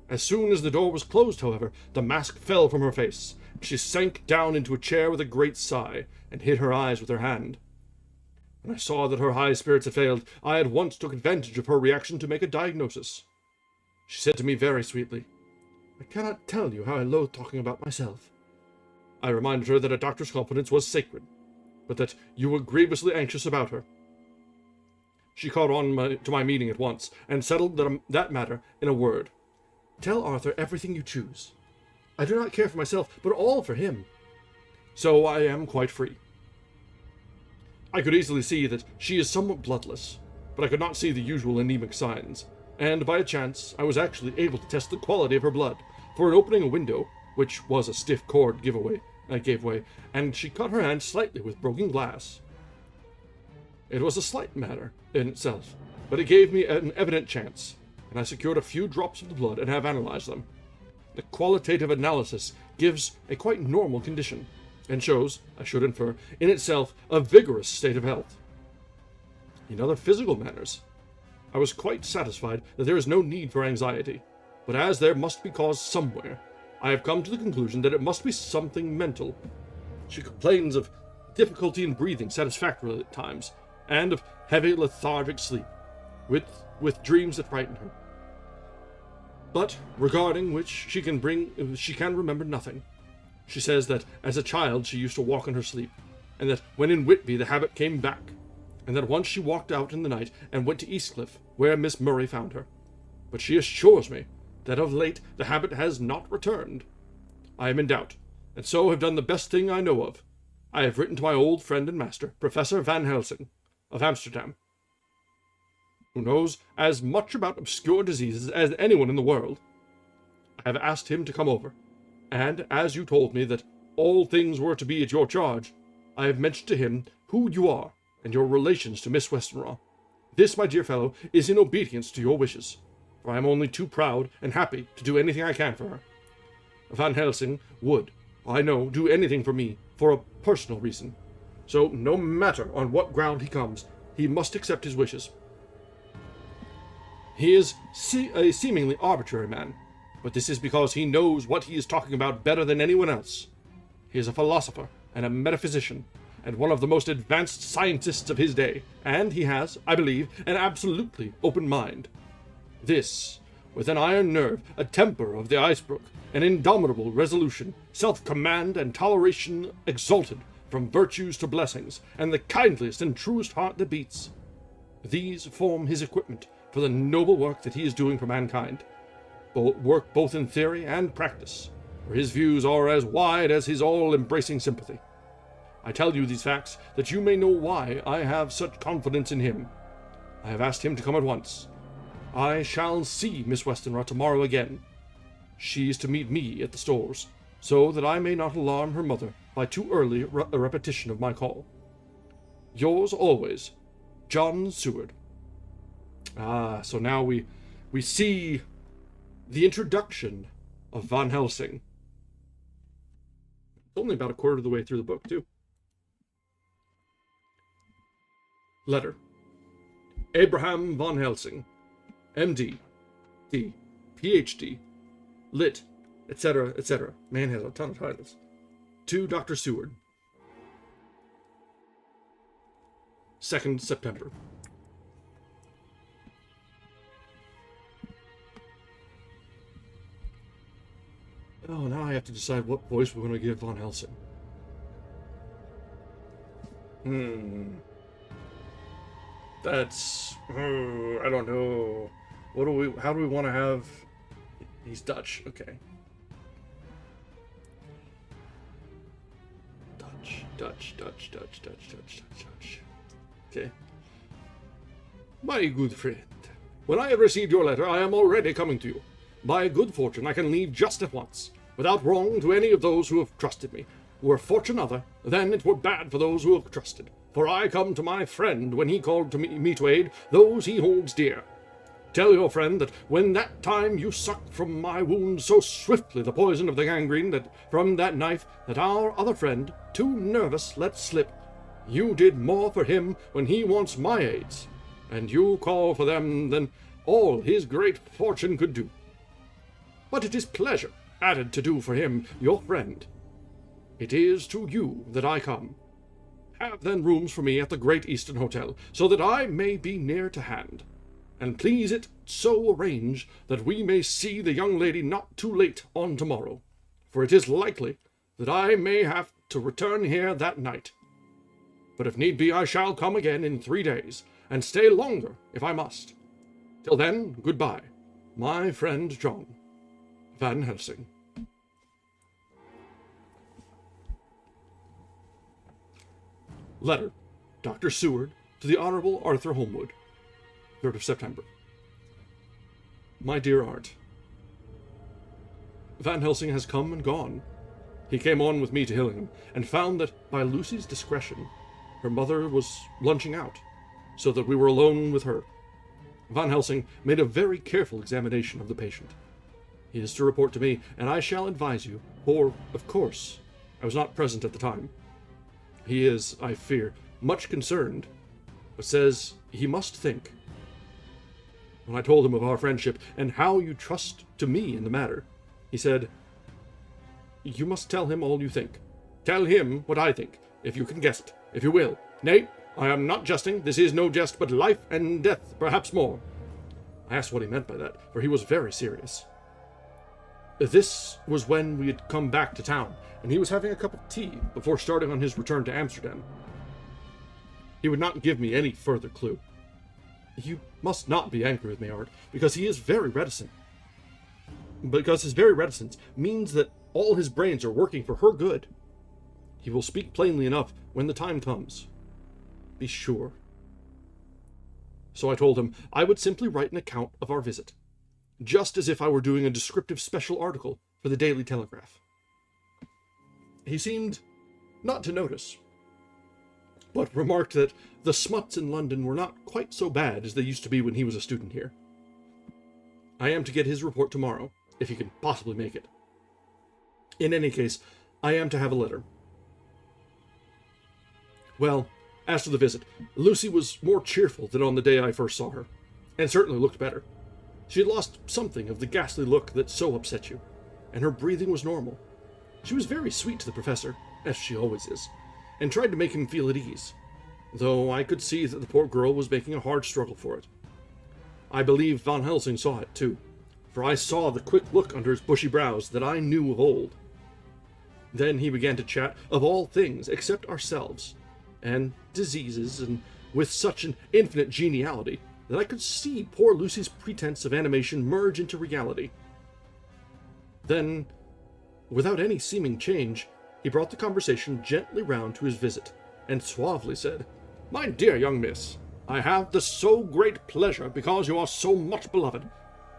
As soon as the door was closed, however, the mask fell from her face. She sank down into a chair with a great sigh, and hid her eyes with her hand. When I saw that her high spirits had failed, I at once took advantage of her reaction to make a diagnosis. She said to me very sweetly, "I cannot tell you how I loathe talking about myself." I reminded her that a doctor's confidence was sacred, but that you were grievously anxious about her. She caught on to my meaning at once, and settled that matter in a word. "Tell Arthur everything you choose. I do not care for myself, but all for him. So I am quite free." I could easily see that she is somewhat bloodless, but I could not see the usual anemic signs, and by a chance I was actually able to test the quality of her blood, for in opening a window, which was a stiff cord, gave way, and she cut her hand slightly with broken glass. It was a slight matter in itself, but it gave me an evident chance, and I secured a few drops of the blood and have analyzed them. The qualitative analysis gives a quite normal condition, and shows, I should infer, in itself a vigorous state of health. In other physical matters, I was quite satisfied that there is no need for anxiety, but as there must be cause somewhere, I have come to the conclusion that it must be something mental. She complains of difficulty in breathing satisfactorily at times, and of heavy lethargic sleep, with dreams that frighten her, but regarding which she can remember nothing. She says that as a child she used to walk in her sleep, and that when in Whitby the habit came back, and that once she walked out in the night and went to Eastcliff, where Miss Murray found her. But she assures me that of late the habit has not returned. I am in doubt, and so have done the best thing I know of. I have written to my old friend and master, Professor Van Helsing, of Amsterdam, who knows as much about obscure diseases as anyone in the world. I have asked him to come over, and as you told me that all things were to be at your charge, I have mentioned to him who you are and your relations to Miss Westenra. This, my dear fellow, is in obedience to your wishes, for I am only too proud and happy to do anything I can for her. Van Helsing would, I know, do anything for me for a personal reason, so no matter on what ground he comes, he must accept his wishes. He is a seemingly arbitrary man, but this is because he knows what he is talking about better than anyone else. He is a philosopher and a metaphysician, and one of the most advanced scientists of his day, and he has, I believe, an absolutely open mind. This, with an iron nerve, a temper of the icebrook, an indomitable resolution, self-command and toleration exalted, from virtues to blessings, and the kindliest and truest heart that beats. These form his equipment for the noble work that he is doing for mankind, work both in theory and practice, for his views are as wide as his all-embracing sympathy. I tell you these facts that you may know why I have such confidence in him. I have asked him to come at once. I shall see Miss Westenra tomorrow again. She is to meet me at the stores, so that I may not alarm her mother by too early a repetition of my call. Yours always, John Seward. So now we see the introduction of Van Helsing. It's only about a quarter of the way through the book, too. Letter. Abraham Van Helsing, M.D., D., Ph.D., Lit., etc., etc. Man has a ton of titles. To Dr. Seward. 2nd September. Oh, now I have to decide what voice we're going to give Van Helsing. That's... I don't know. How do we want to have... He's Dutch, okay. Dutch. Okay. My good friend, when I have received your letter, I am already coming to you. By good fortune, I can leave just at once, without wrong to any of those who have trusted me. Were fortune other, then it were bad for those who have trusted. For I come to my friend when he called to me to aid those he holds dear. Tell your friend that when that time you sucked from my wound so swiftly the poison of the gangrene that from that knife that our other friend, too nervous, let slip, you did more for him when he wants my aids, and you call for them than all his great fortune could do. But it is pleasure added to do for him, your friend. It is to you that I come. Have then rooms for me at the Great Eastern Hotel, so that I may be near to hand. And please it so arrange that we may see the young lady not too late on tomorrow, for it is likely that I may have to return here that night. But if need be, I shall come again in 3 days, and stay longer if I must. Till then, goodbye, my friend John. Van Helsing. Letter, Dr. Seward, to the Honorable Arthur Holmwood, 3rd of September. My dear Art, Van Helsing has come and gone. He came on with me to Hillingham, and found that, by Lucy's discretion, her mother was lunching out, so that we were alone with her. Van Helsing made a very careful examination of the patient. He is to report to me, and I shall advise you, for, of course, I was not present at the time. He is, I fear, much concerned, but says he must think. When I told him of our friendship, and how you trust to me in the matter, he said, "You must tell him all you think. Tell him what I think, if you can guess it, if you will. Nay, I am not jesting, this is no jest, but life and death, perhaps more." I asked what he meant by that, for he was very serious. This was when we had come back to town, and he was having a cup of tea before starting on his return to Amsterdam. He would not give me any further clue. You must not be angry with me, Art, because he is very reticent. Because his very reticence means that all his brains are working for her good. He will speak plainly enough when the time comes. Be sure. So I told him I would simply write an account of our visit. just as if I were doing a descriptive special article for the Daily Telegraph. He seemed not to notice, but remarked that the smuts in London were not quite so bad as they used to be when he was a student here. I am to get his report tomorrow, if he can possibly make it. In any case, I am to have a letter. Well, as to the visit, Lucy was more cheerful than on the day I first saw her, and certainly looked better. She had lost something of the ghastly look that so upset you, and her breathing was normal. She was very sweet to the professor, as she always is, and tried to make him feel at ease, though I could see that the poor girl was making a hard struggle for it. I believe Van Helsing saw it, too, for I saw the quick look under his bushy brows that I knew of old. Then he began to chat of all things except ourselves, and diseases, and with such an infinite geniality that I could see poor Lucy's pretense of animation merge into reality. Then, without any seeming change, he brought the conversation gently round to his visit, and suavely said, "My dear young miss, I have the so great pleasure because you are so much beloved.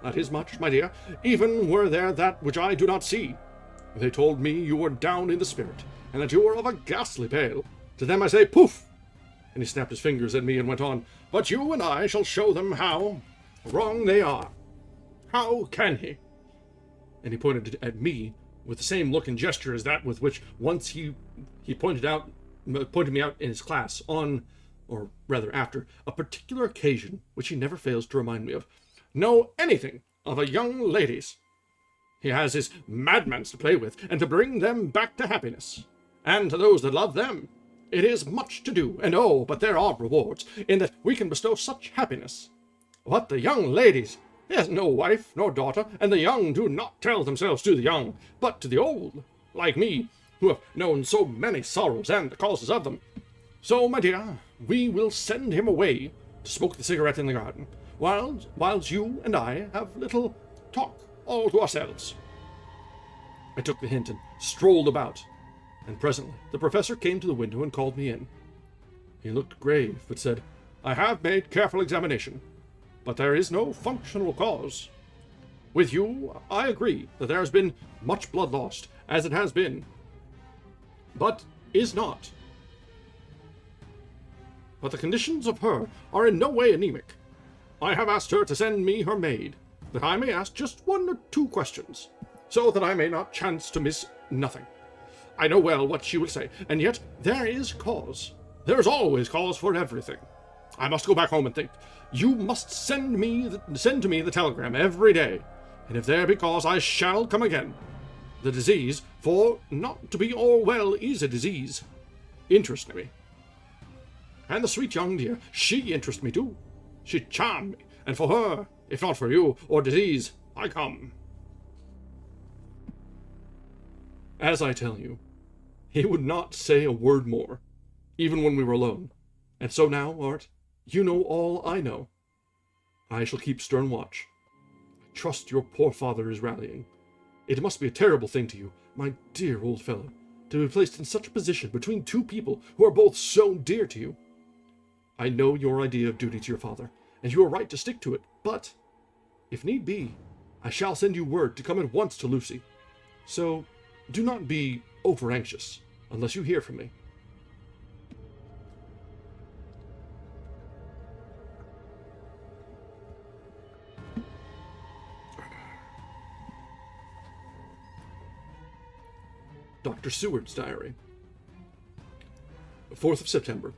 That is much, my dear, even were there that which I do not see. They told me you were down in the spirit, and that you were of a ghastly pale. To them I say, poof!" And he snapped his fingers at me and went on, "But you and I shall show them how wrong they are." "How can he?" And he pointed at me with the same look and gesture as that with which once he pointed me out in his class on, or rather after, a particular occasion which he never fails to remind me of. "Know anything of a young lady's? He has his madmans to play with, and to bring them back to happiness. And to those that love them, it is much to do, and oh, but there are rewards, in that we can bestow such happiness. But the young ladies, he has no wife nor daughter, and the young do not tell themselves to the young, but to the old, like me, who have known so many sorrows and the causes of them. So, my dear, we will send him away to smoke the cigarette in the garden, whilst you and I have little talk all to ourselves." I took the hint and strolled about, and presently the professor came to the window and called me in. He looked grave, but said, "I have made careful examination, but there is no functional cause. With you, I agree that there has been much blood lost, as it has been, but is not. But the conditions of her are in no way anemic. I have asked her to send me her maid, that I may ask just 1 or 2 questions, so that I may not chance to miss nothing. I know well what she will say, and yet there is cause. There is always cause for everything. I must go back home and think. You must send to me the telegram every day, and if there be cause, I shall come again. The disease, for not to be all well is a disease, interests me. And the sweet young dear, she interests me too. She charmed me, and for her, if not for you or disease, I come." As I tell you, he would not say a word more, even when we were alone. And so now, Art, you know all I know. I shall keep stern watch. I trust your poor father is rallying. It must be a terrible thing to you, my dear old fellow, to be placed in such a position between 2 people who are both so dear to you. I know your idea of duty to your father, and you are right to stick to it, but, if need be, I shall send you word to come at once to Lucy. So, do not be over-anxious, unless you hear from me. Dr. Seward's Diary. 4th of September.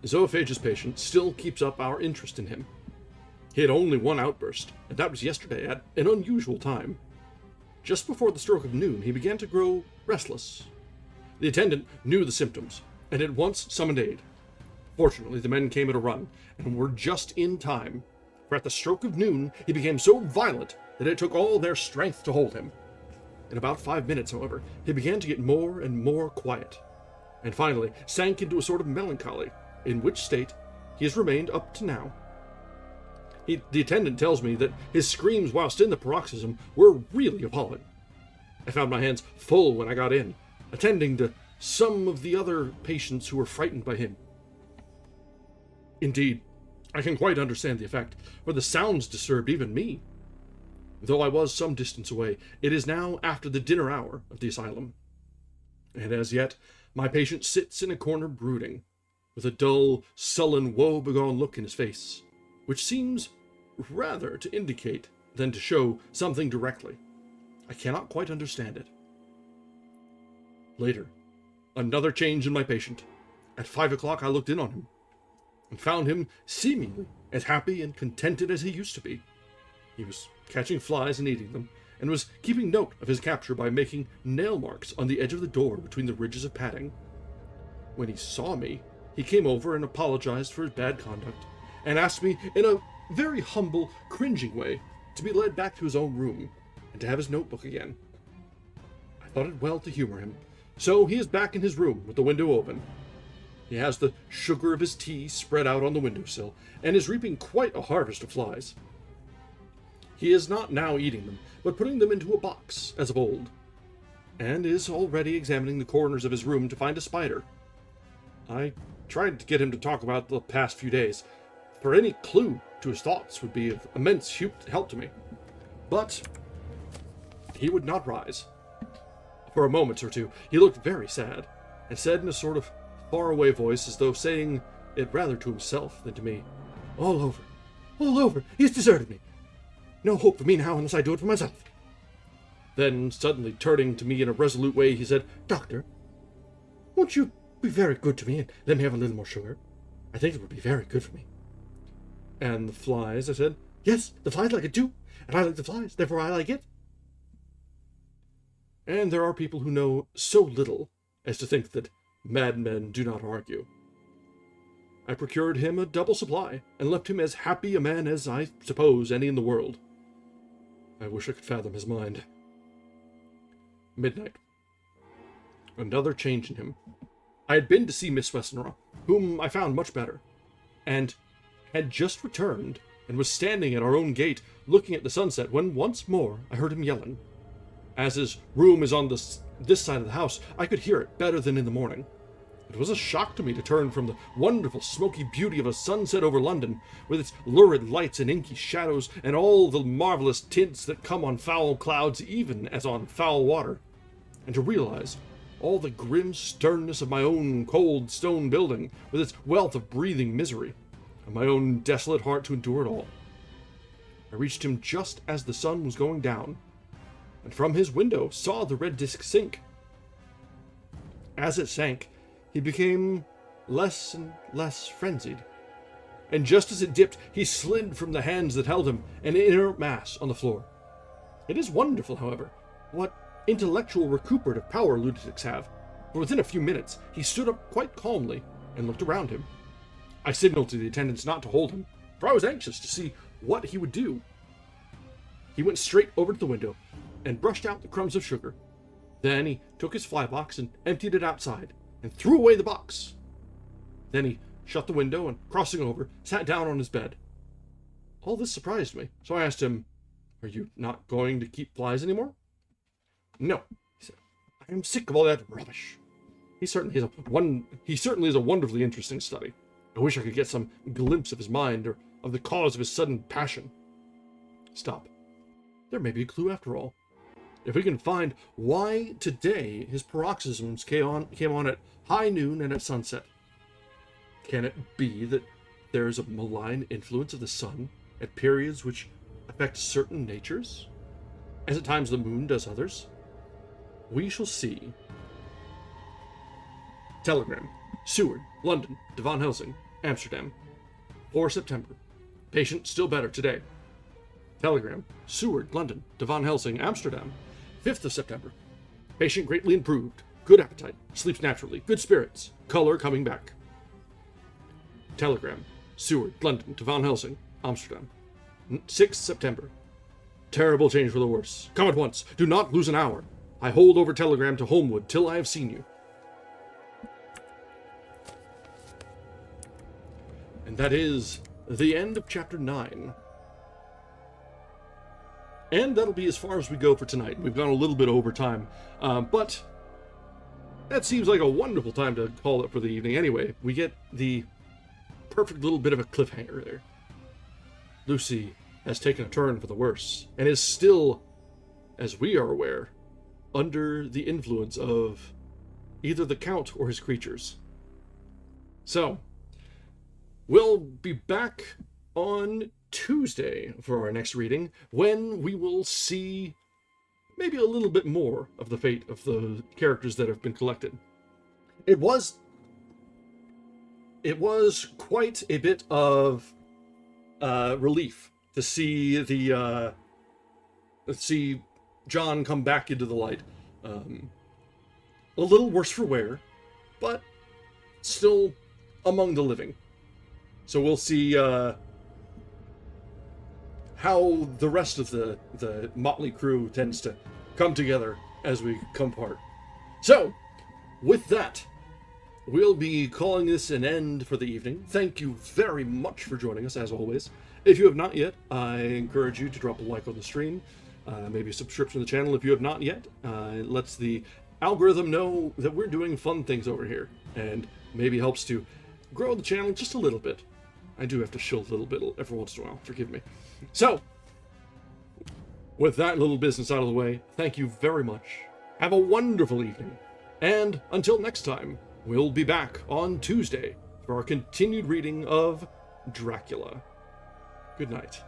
Zoophage's patient still keeps up our interest in him. He had only 1 outburst, and that was yesterday at an unusual time. Just before the stroke of noon, he began to grow restless. The attendant knew the symptoms, and at once summoned aid. Fortunately, the men came at a run, and were just in time, for at the stroke of noon, he became so violent that it took all their strength to hold him. In about 5 minutes, however, he began to get more and more quiet, and finally sank into a sort of melancholy, in which state he has remained up to now. The attendant tells me that his screams whilst in the paroxysm were really appalling. I found my hands full when I got in, attending to some of the other patients who were frightened by him. Indeed, I can quite understand the effect, for the sounds disturbed even me. Though I was some distance away, it is now after the dinner hour of the asylum, and as yet my patient sits in a corner brooding, with a dull, sullen, woe-begone look in his face, which seems rather to indicate than to show something directly. I cannot quite understand it. Later, another change in my patient. At 5 o'clock I looked in on him, and found him seemingly as happy and contented as he used to be. He was catching flies and eating them, and was keeping note of his capture by making nail marks on the edge of the door between the ridges of padding. When he saw me, he came over and apologized for his bad conduct, and asked me in a very humble, cringing way to be led back to his own room, and to have his notebook again. I thought it well to humor him, so he is back in his room with the window open. He has the sugar of his tea spread out on the windowsill, and is reaping quite a harvest of flies. He is not now eating them, but putting them into a box, as of old, and is already examining the corners of his room to find a spider. I tried to get him to talk about the past few days, for any clue to his thoughts would be of immense help to me. But he would not rise. For a moment or two, he looked very sad, and said in a sort of faraway voice, as though saying it rather to himself than to me, all over, he's deserted me. No hope for me now unless I do it for myself." Then, suddenly turning to me in a resolute way, he said, "Doctor, won't you be very good to me and let me have a little more sugar? I think it would be very good for me." "And the flies?" I said. "Yes, the flies like it too, and I like the flies, therefore I like it." And there are people who know so little as to think that madmen do not argue. I procured him a double supply, and left him as happy a man as, I suppose, any in the world. I wish I could fathom his mind. Midnight. Another change in him. I had been to see Miss Westenra, whom I found much better, and had just returned, and was standing at our own gate, looking at the sunset, when once more I heard him yelling. As his room is on this side of the house, I could hear it better than in the morning. It was a shock to me to turn from the wonderful smoky beauty of a sunset over London, with its lurid lights and inky shadows, and all the marvelous tints that come on foul clouds even as on foul water, and to realize all the grim sternness of my own cold stone building, with its wealth of breathing misery, and my own desolate heart to endure it all. I reached him just as the sun was going down, and from his window saw the red disk sink. As it sank, he became less and less frenzied, and just as it dipped, he slid from the hands that held him, an inert mass on the floor. It is wonderful, however, what intellectual recuperative power lunatics have, for within a few minutes he stood up quite calmly and looked around him. I signaled to the attendants not to hold him, for I was anxious to see what he would do. He went straight over to the window and brushed out the crumbs of sugar. Then he took his fly box and emptied it outside, and threw away the box. Then he shut the window and, crossing over, sat down on his bed. All this surprised me, so I asked him, "Are you not going to keep flies anymore?" "No," he said. "I am sick of all that rubbish. He certainly is a wonderfully interesting study. I wish I could get some glimpse of his mind, or of the cause of his sudden passion. Stop. There may be a clue after all. If we can find why today his paroxysms came on at high noon and at sunset. Can it be that there is a malign influence of the sun at periods which affect certain natures, as at times the moon does others? We shall see." Telegram. Seward, London, to Van Helsing, Amsterdam. 4 September. Patient still better today. Telegram. Seward, London, to Van Helsing, Amsterdam. 5th of September. Patient greatly improved. Good appetite. Sleeps naturally. Good spirits. Color coming back. Telegram. Seward, London, to Van Helsing, Amsterdam. 6th September. Terrible change for the worse. Come at once. Do not lose an hour. I hold over telegram to Holmwood till I have seen you. And that is the end of chapter 9. And that'll be as far as we go for tonight. We've gone a little bit over time, but that seems like a wonderful time to call it for the evening. Anyway, we get the perfect little bit of a cliffhanger there. Lucy has taken a turn for the worse, and is still, as we are aware, under the influence of either the Count or his creatures. So, we'll be back on Tuesday for our next reading, when we will see maybe a little bit more of the fate of the characters that have been collected. It was quite a bit of relief to see John come back into the light. A little worse for wear, but still among the living. So we'll see how the rest of the motley crew tends to come together as we come apart. So, with that, we'll be calling this an end for the evening. Thank you very much for joining us, as always. If you have not yet, I encourage you to drop a like on the stream, maybe a subscription to the channel if you have not yet. It lets the algorithm know that we're doing fun things over here, and maybe helps to grow the channel just a little bit. I do have to shill a little bit every once in a while, forgive me. So, with that little business out of the way, thank you very much. Have a wonderful evening, and until next time, we'll be back on Tuesday for our continued reading of Dracula. Good night.